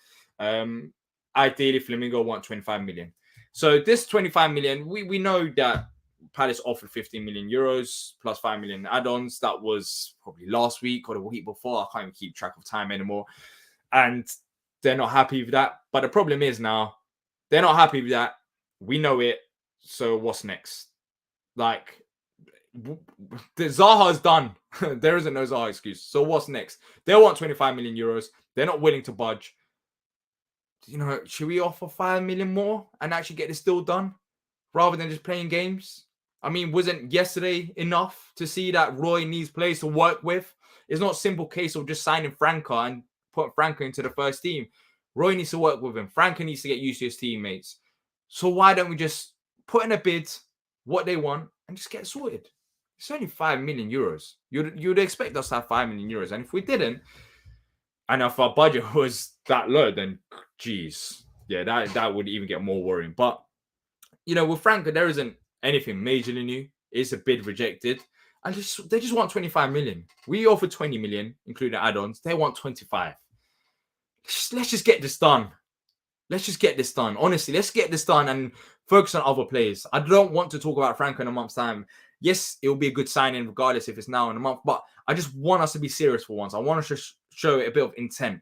Ideally, Flamengo want 25 million. So this 25 million, we know that Palace offered 15 million euros plus 5 million add-ons. That was probably last week or the week before. I can't even keep track of time anymore. And they're not happy with that. But the problem is now, they're not happy with that. We know it. So what's next? Like, the Zaha's done. There isn't no Zaha excuse. So what's next? They want 25 million euros. They're not willing to budge. Should we offer 5 million more and actually get this deal done rather than just playing games? I mean, wasn't yesterday enough to see that Roy needs players to work with? It's not a simple case of just signing Franca and putting Franca into the first team. Roy needs to work with him. Franca needs to get used to his teammates. So why don't we just put in a bid, what they want, and just get sorted? It's only 5 million euros. You'd expect us to have 5 million euros. And if we didn't, and if our budget was that low, then geez, yeah, that would even get more worrying. But with Franca, there isn't anything majorly new. It's a bid rejected, and they just want 25 million. We offered 20 million, including add-ons. They want 25. Let's just get this done. Honestly, let's get this done and focus on other players. I don't want to talk about Franca in a month's time. Yes, it will be a good signing regardless if it's now in a month, but I just want us to be serious for once. I want us to show it a bit of intent.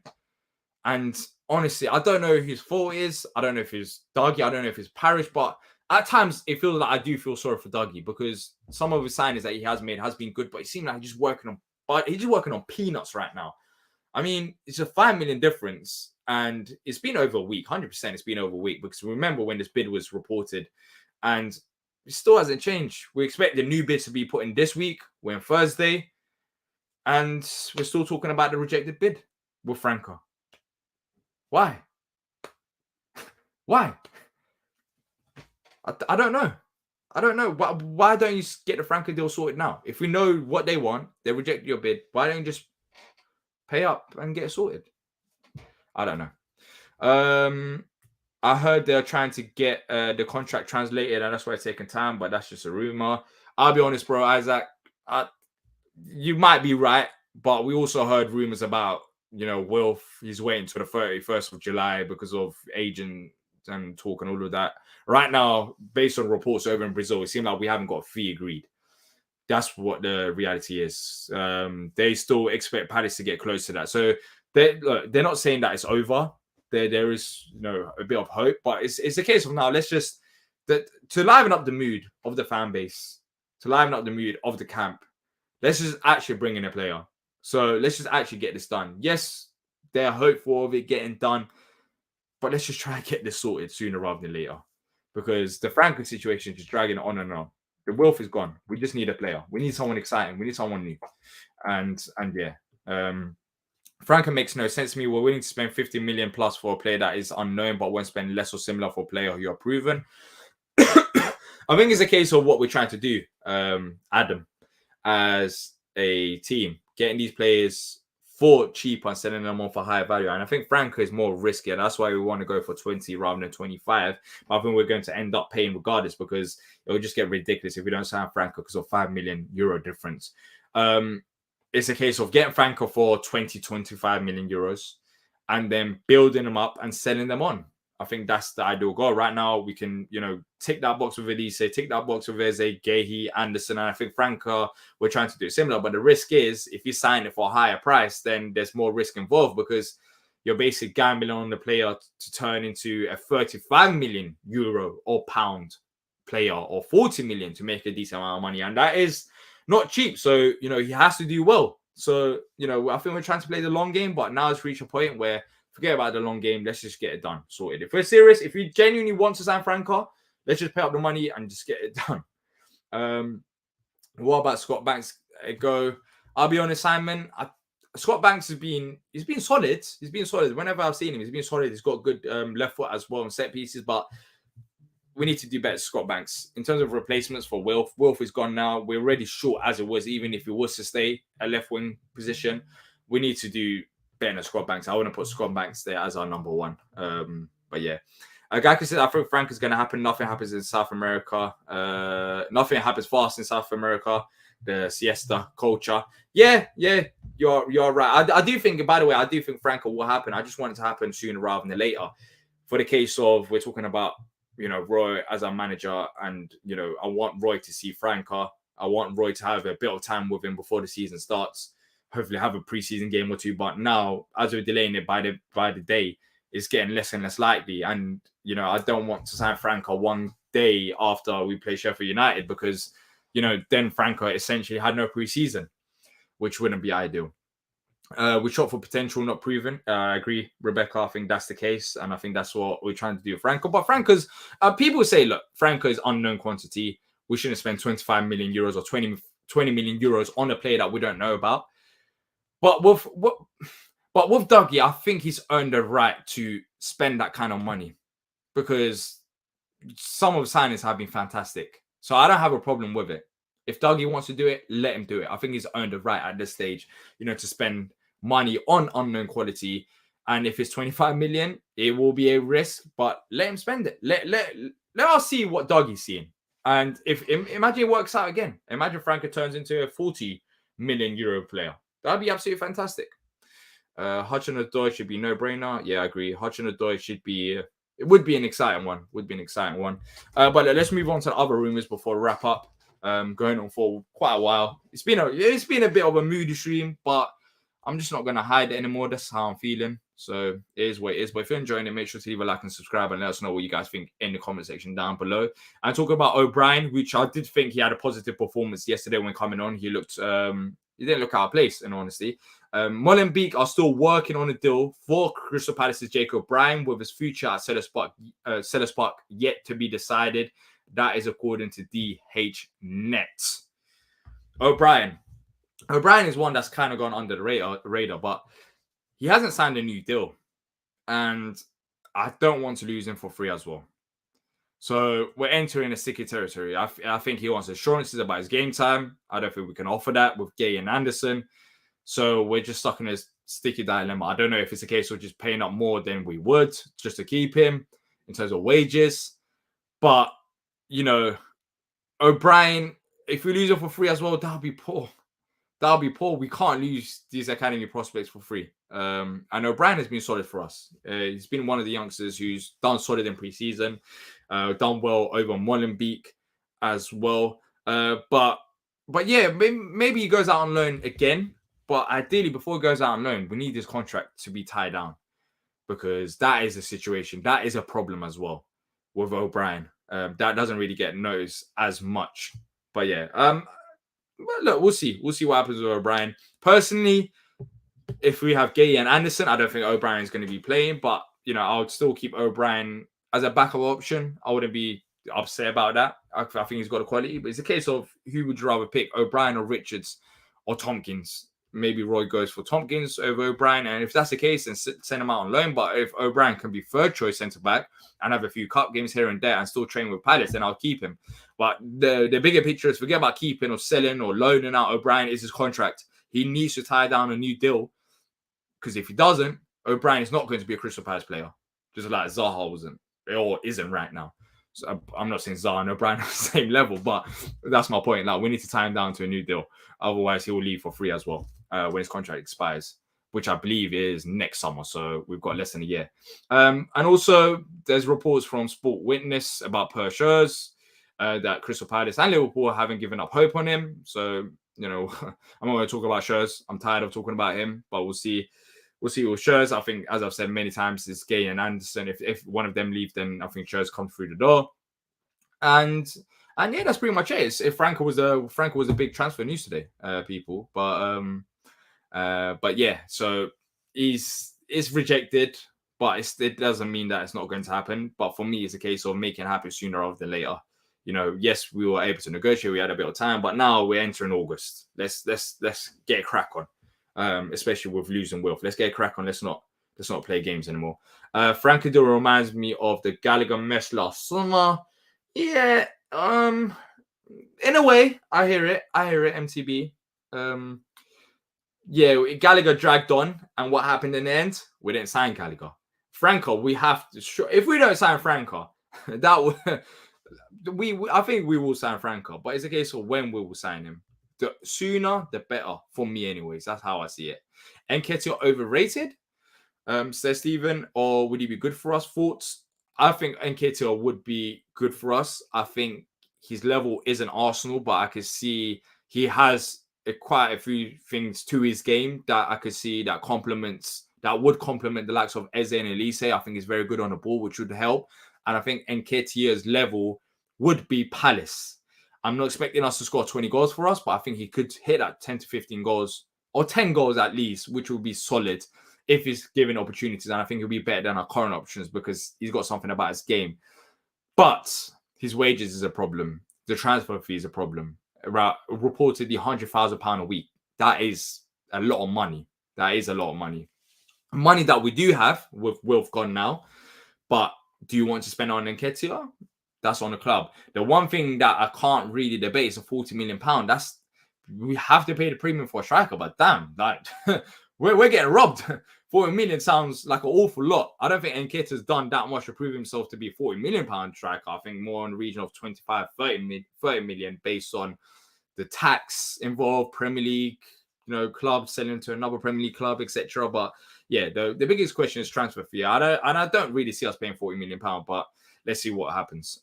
And honestly, I don't know whose fault it is. I don't know if it's Dougie. I don't know if it's Parish, but at times it feels like I do feel sorry for Dougie because some of his signings that he has made has been good, but it seems like he's just working on peanuts right now. I mean, it's a 5 million difference, and it's been over a week. 100% it's been over a week because remember when this bid was reported, and it still hasn't changed. We expect the new bid to be put in this week. We're on Thursday, and we're still talking about the rejected bid with Franca. Why? Why? I don't know. Why don't you get the Franca deal sorted now? If we know what they want, they reject your bid. Why don't you just pay up and get it sorted? I don't know. I heard they're trying to get the contract translated, and that's why it's taking time. But that's just a rumor. I'll be honest, bro, Isaac. you might be right, but we also heard rumors about, Wilf. He's waiting till the 31st of July because of agent and talk and all of that. Right now, based on reports over in Brazil, it seems like we haven't got a fee agreed. That's what the reality is. They still expect Palace to get close to that. So they're not saying that it's over. There is a bit of hope, but it's a case of now to liven up the mood of the fan base, to liven up the mood of the camp. Let's just actually bring in a player. So let's just actually get this done. Yes, they're hopeful of it getting done, but let's just try and get this sorted sooner rather than later, because the Franca situation is just dragging on and on. The wealth is gone. We just need a player. We need someone exciting. We need someone new. And yeah, Franca makes no sense to me. We're willing to spend 50 million plus for a player that is unknown, but won't spend less or similar for a player who are proven. I think it's a case of what we're trying to do, Adam, as a team, getting these players for cheaper and selling them on for higher value. And I think Franca is more risky, and that's why we want to go for 20 rather than 25. But I think we're going to end up paying regardless, because it will just get ridiculous if we don't sign Franca because of €5 million difference. It's a case of getting Franca for 25 million euros and then building them up and selling them on. I think that's the ideal goal. Right now, we can, tick that box with Elise, tick that box with Eze, Gehi, Anderson, and I think Franca, we're trying to do similar. But the risk is, if you sign it for a higher price, then there's more risk involved, because you're basically gambling on the player to turn into a 35 million euro or pound player, or 40 million to make a decent amount of money. And that is not cheap. So, he has to do well. So, I think we're trying to play the long game, but now it's reached a point where forget about the long game. Let's just get it done, sorted. If we're serious, if you genuinely want to sign Franca, let's just pay up the money and just get it done. What about Scott Banks? I'll be honest, Simon. Scott Banks he's been solid. He's been solid. Whenever I've seen him, he's been solid. He's got good left foot as well on set pieces, but we need to do better, Scott Banks. In terms of replacements for Wilf, Wilf is gone now. We're already short as it was, even if he was to stay a left wing position. We need to do better than Scott Banks. I want to put Scott Banks there as our number one. But yeah. Gaki said, I think Frank is going to happen. Nothing happens in South America. Nothing happens fast in South America. The siesta culture. Yeah, you're right. I do think, by the way, I do think Franca will happen. I just want it to happen sooner rather than later. For the case of, we're talking about, Roy as our manager, and, I want Roy to see Franca. I want Roy to have a bit of time with him before the season starts. Hopefully have a preseason game or two. But now, as we're delaying it by the day, it's getting less and less likely. And, I don't want to sign Franca one day after we play Sheffield United, because, then Franca essentially had no preseason, which wouldn't be ideal. We shot for potential, not proven. I agree, Rebecca. I think that's the case. And I think that's what we're trying to do with Franca. But Franca's, people say, look, Franca is unknown quantity. We shouldn't spend 25 million euros or 20 million euros on a player that we don't know about. But with Dougie, I think he's earned the right to spend that kind of money, because some of the signings have been fantastic. So I don't have a problem with it. If Dougie wants to do it, let him do it. I think he's earned the right at this stage, to spend money on unknown quality. And if it's 25 million, it will be a risk, but let him spend it. Let us see what Dougie's seeing. And imagine it works out again. Imagine Franca turns into a 40 million euro player. That'd be absolutely fantastic. Hudson-Odoi should be no-brainer. Yeah, I agree. Hudson-Odoi should be... it would be an exciting one. But let's move on to other rumors before we wrap up. Going on for quite a while. It's been a bit of a moody stream, but I'm just not going to hide it anymore. That's how I'm feeling. So it is what it is. But if you're enjoying it, make sure to leave a like and subscribe, and let us know what you guys think in the comment section down below. And talk about O'Brien, which I did think he had a positive performance yesterday when coming on. He looked... he didn't look out of place, in honesty. Molenbeek are still working on a deal for Crystal Palace's Jacob Bryan, with his future at Selhurst Park yet to be decided. That is according to DHNet. O'Brien is one that's kind of gone under the radar, but he hasn't signed a new deal. And I don't want to lose him for free as well. So we're entering a sticky territory. I think he wants assurances about his game time. I don't think we can offer that with Gay and Anderson. So we're just stuck in a sticky dilemma. I don't know if it's a case of just paying up more than we would just to keep him in terms of wages. But, O'Brien, if we lose him for free as well, that'll be poor. that'll be poor. We can't lose these academy prospects for free. And O'Brien has been solid for us. He's been one of the youngsters who's done solid in preseason, done well over Molenbeek as well. But yeah, maybe he goes out on loan again. But ideally, before he goes out on loan, we need his contract to be tied down, because that is a situation. That is a problem as well with O'Brien. That doesn't really get noticed as much. But yeah, but look, we'll see. We'll see what happens with O'Brien. Personally, if we have Gay and Anderson, I don't think O'Brien is going to be playing. But, you know, I would still keep O'Brien as a backup option. I wouldn't be upset about that. I think he's got a quality. But it's a case of who would you rather pick, O'Brien or Richards or Tompkins? Maybe Roy goes for Tompkins over O'Brien. And if that's the case, then send him out on loan. But if O'Brien can be third choice centre-back and have a few cup games here and there and still train with Palace, then I'll keep him. But the bigger picture is, forget about keeping or selling or loaning out O'Brien, is his contract. He needs to tie down a new deal, because if he doesn't, O'Brien is not going to be a Crystal Palace player, just like Zaha wasn't or isn't right now. So I'm not saying Zaha and O'Brien are the same level, but that's my point. Like, we need to tie him down to a new deal. Otherwise, he will leave for free as well when his contract expires, which I believe is next summer. So we've got less than a year. And also, there's reports from Sport Witness about Per Schurz, that Crystal Palace and Liverpool haven't given up hope on him. So, you know, I'm not going to talk about Schurz. I'm tired of talking about him, but we'll see. We'll see with Schurz. I think, as I've said many times, it's Gay and Anderson. If one of them leave, then I think Schurz comes through the door. And yeah, that's pretty much it. If Franca was a big transfer news today, people. But yeah, so it's rejected, but it doesn't mean that it's not going to happen. But for me, it's a case of making it happen sooner rather than later. You know, yes, we were able to negotiate. We had a bit of time, but now we're entering August. Let's get a crack on, especially with losing Wilf. Let's get a crack on. Let's not play games anymore. Franca reminds me of the Gallagher mess last summer. Yeah, in a way, I hear it, MTB. Yeah, Gallagher dragged on, and what happened in the end? We didn't sign Gallagher. Franca, we have to. If we don't sign Franca, that would. I think we will sign Franca, but it's a case of when we will sign him. The sooner, the better for me, anyways. That's how I see it. Nketiah overrated, says Stephen, or would he be good for us? Thoughts? I think Nketiah would be good for us. I think his level isn't Arsenal, but I could see he has quite a few things to his game that I could see that would complement the likes of Eze and Elise. I think he's very good on the ball, which would help. And I think Nketiah's level would be Palace. I'm not expecting us to score 20 goals for us, but I think he could hit at 10 to 15 goals or 10 goals at least, which would be solid if he's given opportunities. And I think he'll be better than our current options because he's got something about his game. But his wages is a problem. The transfer fee is a problem. Reportedly £100,000 a week. That is a lot of money. Money that we do have with Wilf gone now. But do you want to spend on Nketiah? That's on the club. The one thing that I can't really debate is a £40 million. We have to pay the premium for a striker, but damn, like we're getting robbed. 40 million sounds like an awful lot. I don't think Nketiah's done that much to prove himself to be a £40 million striker. I think more in the region of 25, 30 million based on the tax involved, Premier League, club selling to another Premier League club, etc. But yeah, the biggest question is transfer fee. I don't really see us paying £40 million, but let's see what happens.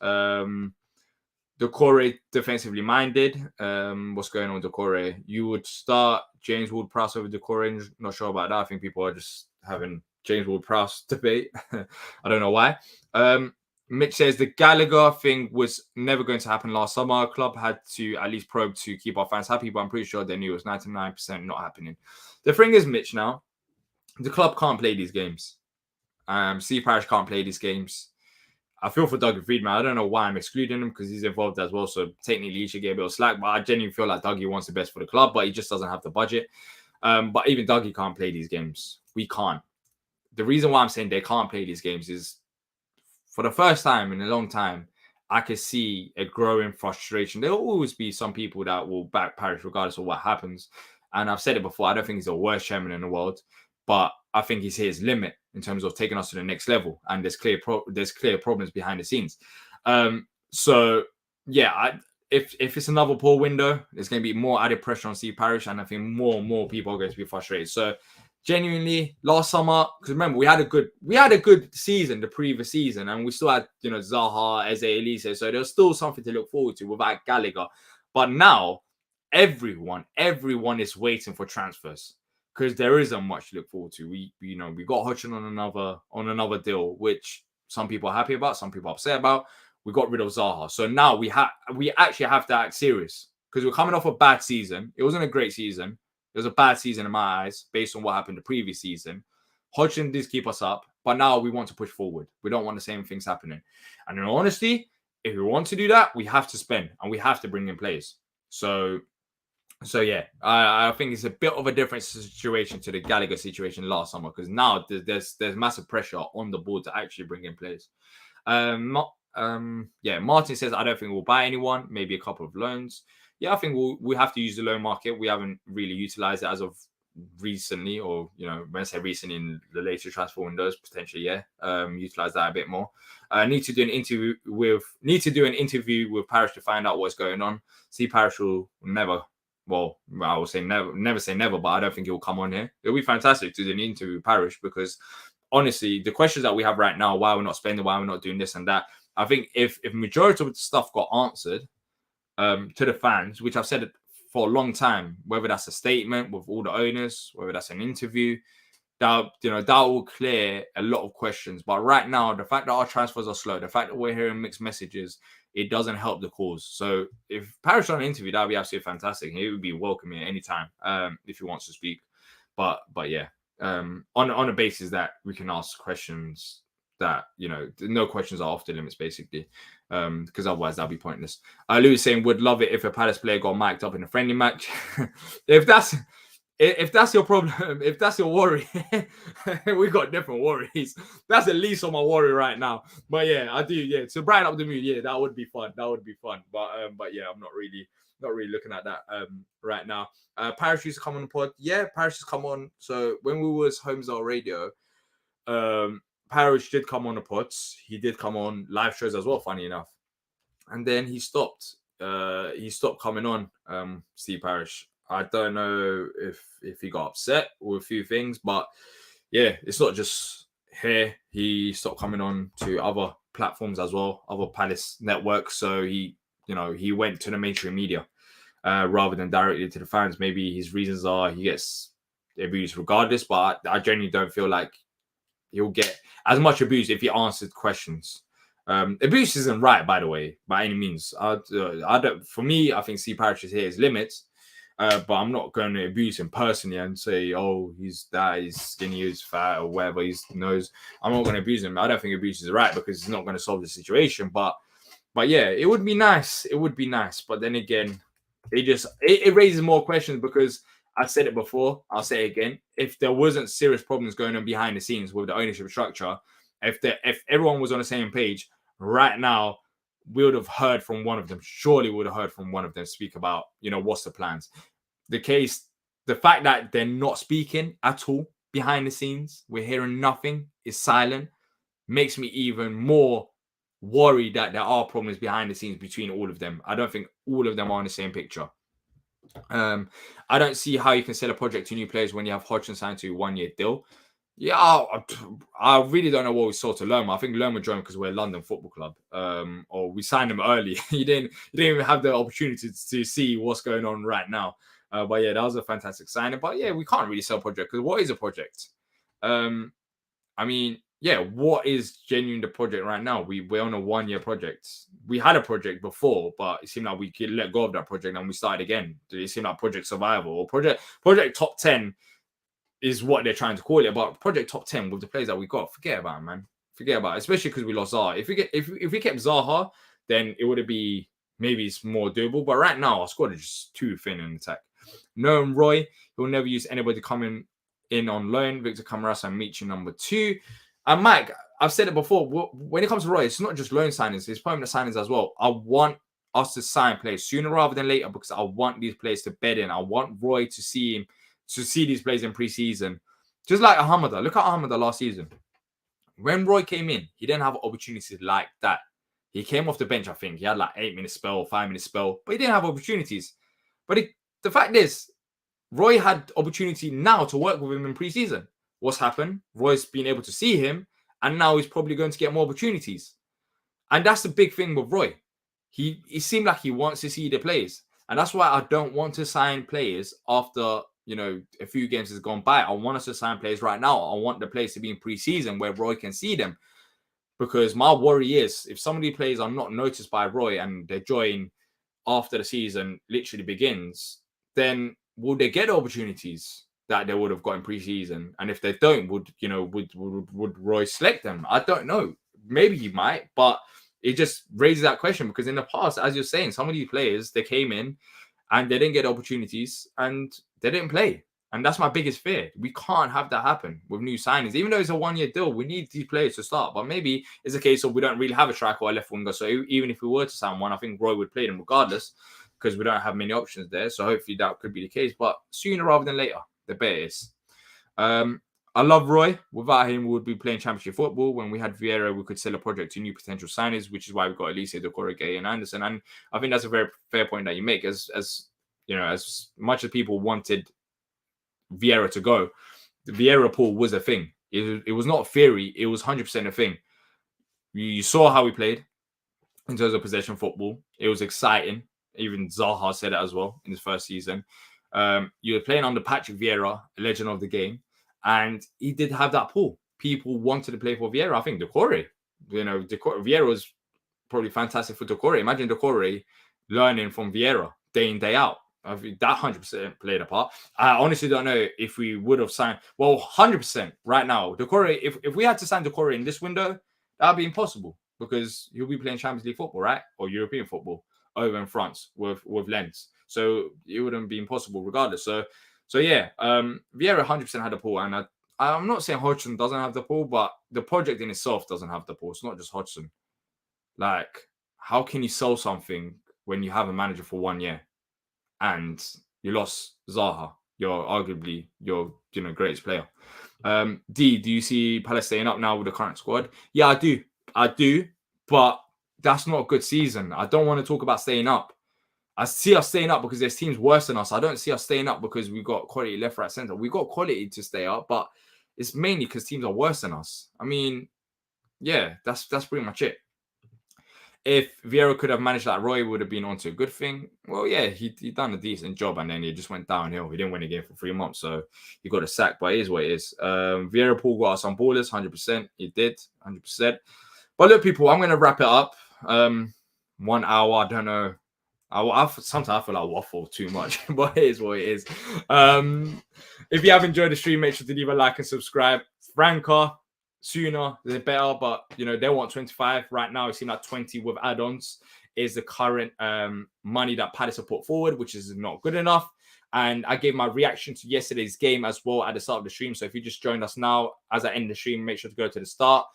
Decore defensively minded. What's going on with Decore? You would start James Ward-Prowse over Decore. Not sure about that. I think people are just having James Ward-Prowse debate. I don't know why. Mitch says the Gallagher thing was never going to happen last summer. Club had to at least probe to keep our fans happy, but I'm pretty sure they knew it was 99% not happening. The thing is, Mitch, now, the club can't play these games. Steve Parish can't play these games. I feel for Dougie Friedman. I don't know why I'm excluding him because he's involved as well. So technically he should get a bit of slack. But I genuinely feel like Dougie wants the best for the club, but he just doesn't have the budget. But even Dougie can't play these games. We can't. The reason why I'm saying they can't play these games is for the first time in a long time, I can see a growing frustration. There will always be some people that will back Parish regardless of what happens. And I've said it before, I don't think he's the worst chairman in the world, but I think he's hit his limit in terms of taking us to the next level. And there's clear problems behind the scenes. So, yeah, if it's another poor window, there's going to be more added pressure on Steve Parish, and I think more and more people are going to be frustrated. So genuinely, last summer, because remember we had a good season the previous season, and we still had Zaha, Eze, Elise, so there's still something to look forward to without Gallagher. But now everyone is waiting for transfers because there isn't much to look forward to. We got Hodgson on another deal, which some people are happy about, some people are upset about. We got rid of Zaha, so now we actually have to act serious because we're coming off a bad season. It wasn't a great season. It was a bad season in my eyes based on what happened the previous season. Hodgson did keep us up, but now we want to push forward. We don't want the same things happening. And in honesty, if we want to do that, we have to spend and we have to bring in players. So yeah, I think it's a bit of a different situation to the Gallagher situation last summer because now there's massive pressure on the board to actually bring in players. Martin says I don't think we'll buy anyone, maybe a couple of loans. Yeah, I think we have to use the loan market. We haven't really utilized it as of recently, or when I say recently, in the later transfer windows, potentially, utilize that a bit more. Need to do an interview with Parish to find out what's going on. See, Parish will never. Well, I will say never say never, but I don't think he'll come on here. It'll be fantastic to do an interview with Parish because honestly, the questions that we have right now, why we're not spending, why we're not doing this and that, I think if majority of the stuff got answered to the fans, which I've said for a long time, whether that's a statement with all the owners, whether that's an interview, that will clear a lot of questions. But right now, the fact that our transfers are slow, the fact that we're hearing mixed messages, it doesn't help the cause. So if Parish on an interview, that would be absolutely fantastic. He would be welcome here anytime if he wants to speak. But yeah, on a basis that we can ask questions that no questions are off the limits basically, because otherwise that'd be pointless. Louis saying would love it if a Palace player got mic'd up in a friendly match. if that's your problem, if that's your worry, we got different worries. That's the least of my worry right now. But yeah, I do. Yeah, to brighten up the mood. Yeah, that would be fun. But yeah, I'm not really looking at that right now. Parish used to come on the pod. Yeah, Parish has come on. So when we was Homesdale Radio, Parish did come on the pods. He did come on live shows as well, funny enough. And then he stopped. He stopped coming on, Steve Parish. I don't know if he got upset with a few things, but yeah, it's not just here. He stopped coming on to other platforms as well, other Palace networks. So he went to the mainstream media rather than directly to the fans. Maybe his reasons are he gets abused regardless, but I genuinely don't feel like he'll get as much abuse if he answered questions. Abuse isn't right, by the way, by any means. I don't. For me, I think Steve Parish is here his limits. But I'm not going to abuse him personally and say, oh, he's skinny, he's fat, or whatever he knows. I'm not going to abuse him. I don't think abuse is right because it's not going to solve the situation. But yeah, it would be nice. It would be nice. But then again, it raises more questions because I've said it before. I'll say it again. If there wasn't serious problems going on behind the scenes with the ownership structure, if everyone was on the same page right now, we would have heard from one of them. Surely we would have heard from one of them speak about, what's the plans. The fact that they're not speaking at all behind the scenes, we're hearing nothing, is silent, makes me even more worried that there are problems behind the scenes between all of them. I don't think all of them are on the same picture. I don't see how you can sell a project to new players when you have Hodgson signed to a 1-year deal. Yeah, I really don't know what we saw to Lerma. I think Lerma joined because we're a London Football Club, or we signed him early. You didn't even have the opportunity to see what's going on right now. But yeah, that was a fantastic signing. But yeah, we can't really sell a project because what is a project? I mean, yeah, what is genuine the project right now? We're on a 1-year project. We had a project before, but it seemed like we could let go of that project and we started again. It seemed like Project Survival or Project Top 10. Is what they're trying to call it, but Project Top 10 with the players that we got, forget about it, man. Forget about it, especially because we lost Zaha. If we kept Zaha, then it would be maybe it's more doable. But right now, our squad is just too thin in attack. No, Roy, he'll never use anybody coming in on loan. Victor Camaras and Michi number 2. And Mike, I've said it before. When it comes to Roy, it's not just loan signings; it's permanent signings as well. I want us to sign players sooner rather than later because I want these players to bed in. I want Roy to see these players in pre-season. Just like Ahamada. Look at Ahamada last season. When Roy came in, he didn't have opportunities like that. He came off the bench, I think. He had like 8-minute spell, 5-minute spell, but he didn't have opportunities. But the fact is, Roy had opportunity now to work with him in pre-season. What's happened? Roy's been able to see him, and now he's probably going to get more opportunities. And that's the big thing with Roy. He seemed like he wants to see the players. And that's why I don't want to sign players after, a few games has gone by. I want us to sign players right now. I want the players to be in pre-season where Roy can see them. Because my worry is if some of these players are not noticed by Roy and they join after the season literally begins, then will they get opportunities that they would have got in pre-season? And if they don't, would Roy select them? I don't know. Maybe he might, but it just raises that question because in the past, as you're saying, some of these players, they came in and they didn't get opportunities and they didn't play. And that's my biggest fear. We can't have that happen with new signings. Even though it's a one-year deal, we need these players to start. But maybe it's a case of we don't really have a striker or a left winger. So even if we were to sign one, I think Roy would play them regardless because we don't have many options there. So hopefully that could be the case. But sooner rather than later, the better it is. I love Roy. Without him, we would be playing championship football. When we had Vieira, we could sell a project to new potential signings, which is why we got Elise, Decore, Gay, and Anderson. And I think that's a very fair point that you make. As much as people wanted Vieira to go, the Vieira pool was a thing. It was not theory. It was 100% a thing. You saw how we played in terms of possession football. It was exciting. Even Zaha said it as well in his first season. You were playing under Patrick Vieira, a legend of the game, and he did have that pool. People wanted to play for Vieira. I think Decore, Vieira was probably fantastic for Decore. Imagine Decore learning from Vieira day in, day out. I think that 100% played a part. I honestly don't know if we would have signed. Well, 100% right now. Decore, if we had to sign Decore in this window, that would be impossible because he'll be playing Champions League football, right? Or European football over in France with Lens. So it wouldn't be impossible regardless. So yeah, Vieira 100% had a pool. And I'm not saying Hodgson doesn't have the pool, but the project in itself doesn't have the pool. It's not just Hodgson. Like, how can you sell something when you have a manager for 1 year? And you lost Zaha, you're arguably your greatest player. D, do you see Palace staying up now with the current squad? Yeah, I do, but that's not a good season. I don't want to talk about staying up. I see us staying up because there's teams worse than us. I don't see us staying up because we've got quality left, right, centre. We've got quality to stay up, but it's mainly because teams are worse than us. I mean, yeah, that's pretty much it. If Vieira could have managed that, Roy would have been onto a good thing. Well, yeah, he done a decent job, and then he just went downhill. He didn't win a game for 3 months, so he got a sack. But it is what it is. Vieira pool got us on ballers, 100%. He did, 100%. But look, people, I'm going to wrap it up. 1 hour, I don't know. Sometimes I feel like I waffle too much, but it is what it is. If you have enjoyed the stream, make sure to leave a like and subscribe. Franca, sooner the better, but they want 25 right now. It seems like 20 with add-ons is the current money that Palace have put forward, which is not good enough. And I gave my reaction to yesterday's game as well at the start of the stream. So if you just joined us now, as I end the stream, make sure to go to the start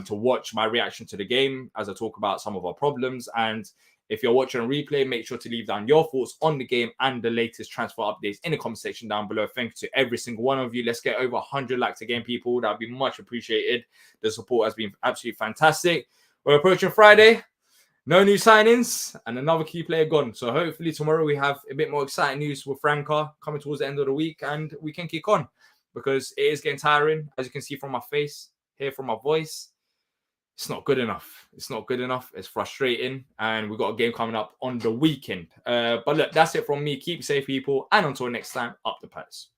to watch my reaction to the game as I talk about some of our problems. And if you're watching a replay, make sure to leave down your thoughts on the game and the latest transfer updates in the comment section down below. Thank you to every single one of you. Let's get over 100 likes again, people. That would be much appreciated. The support has been absolutely fantastic. We're approaching Friday. No new signings and another key player gone. So hopefully tomorrow we have a bit more exciting news with Franca coming towards the end of the week and we can kick on because it is getting tiring. As you can see from my face, hear from my voice. It's not good enough. It's not good enough. It's frustrating. And we've got a game coming up on the weekend. But look, that's it from me. Keep safe, people. And until next time, up the Palace.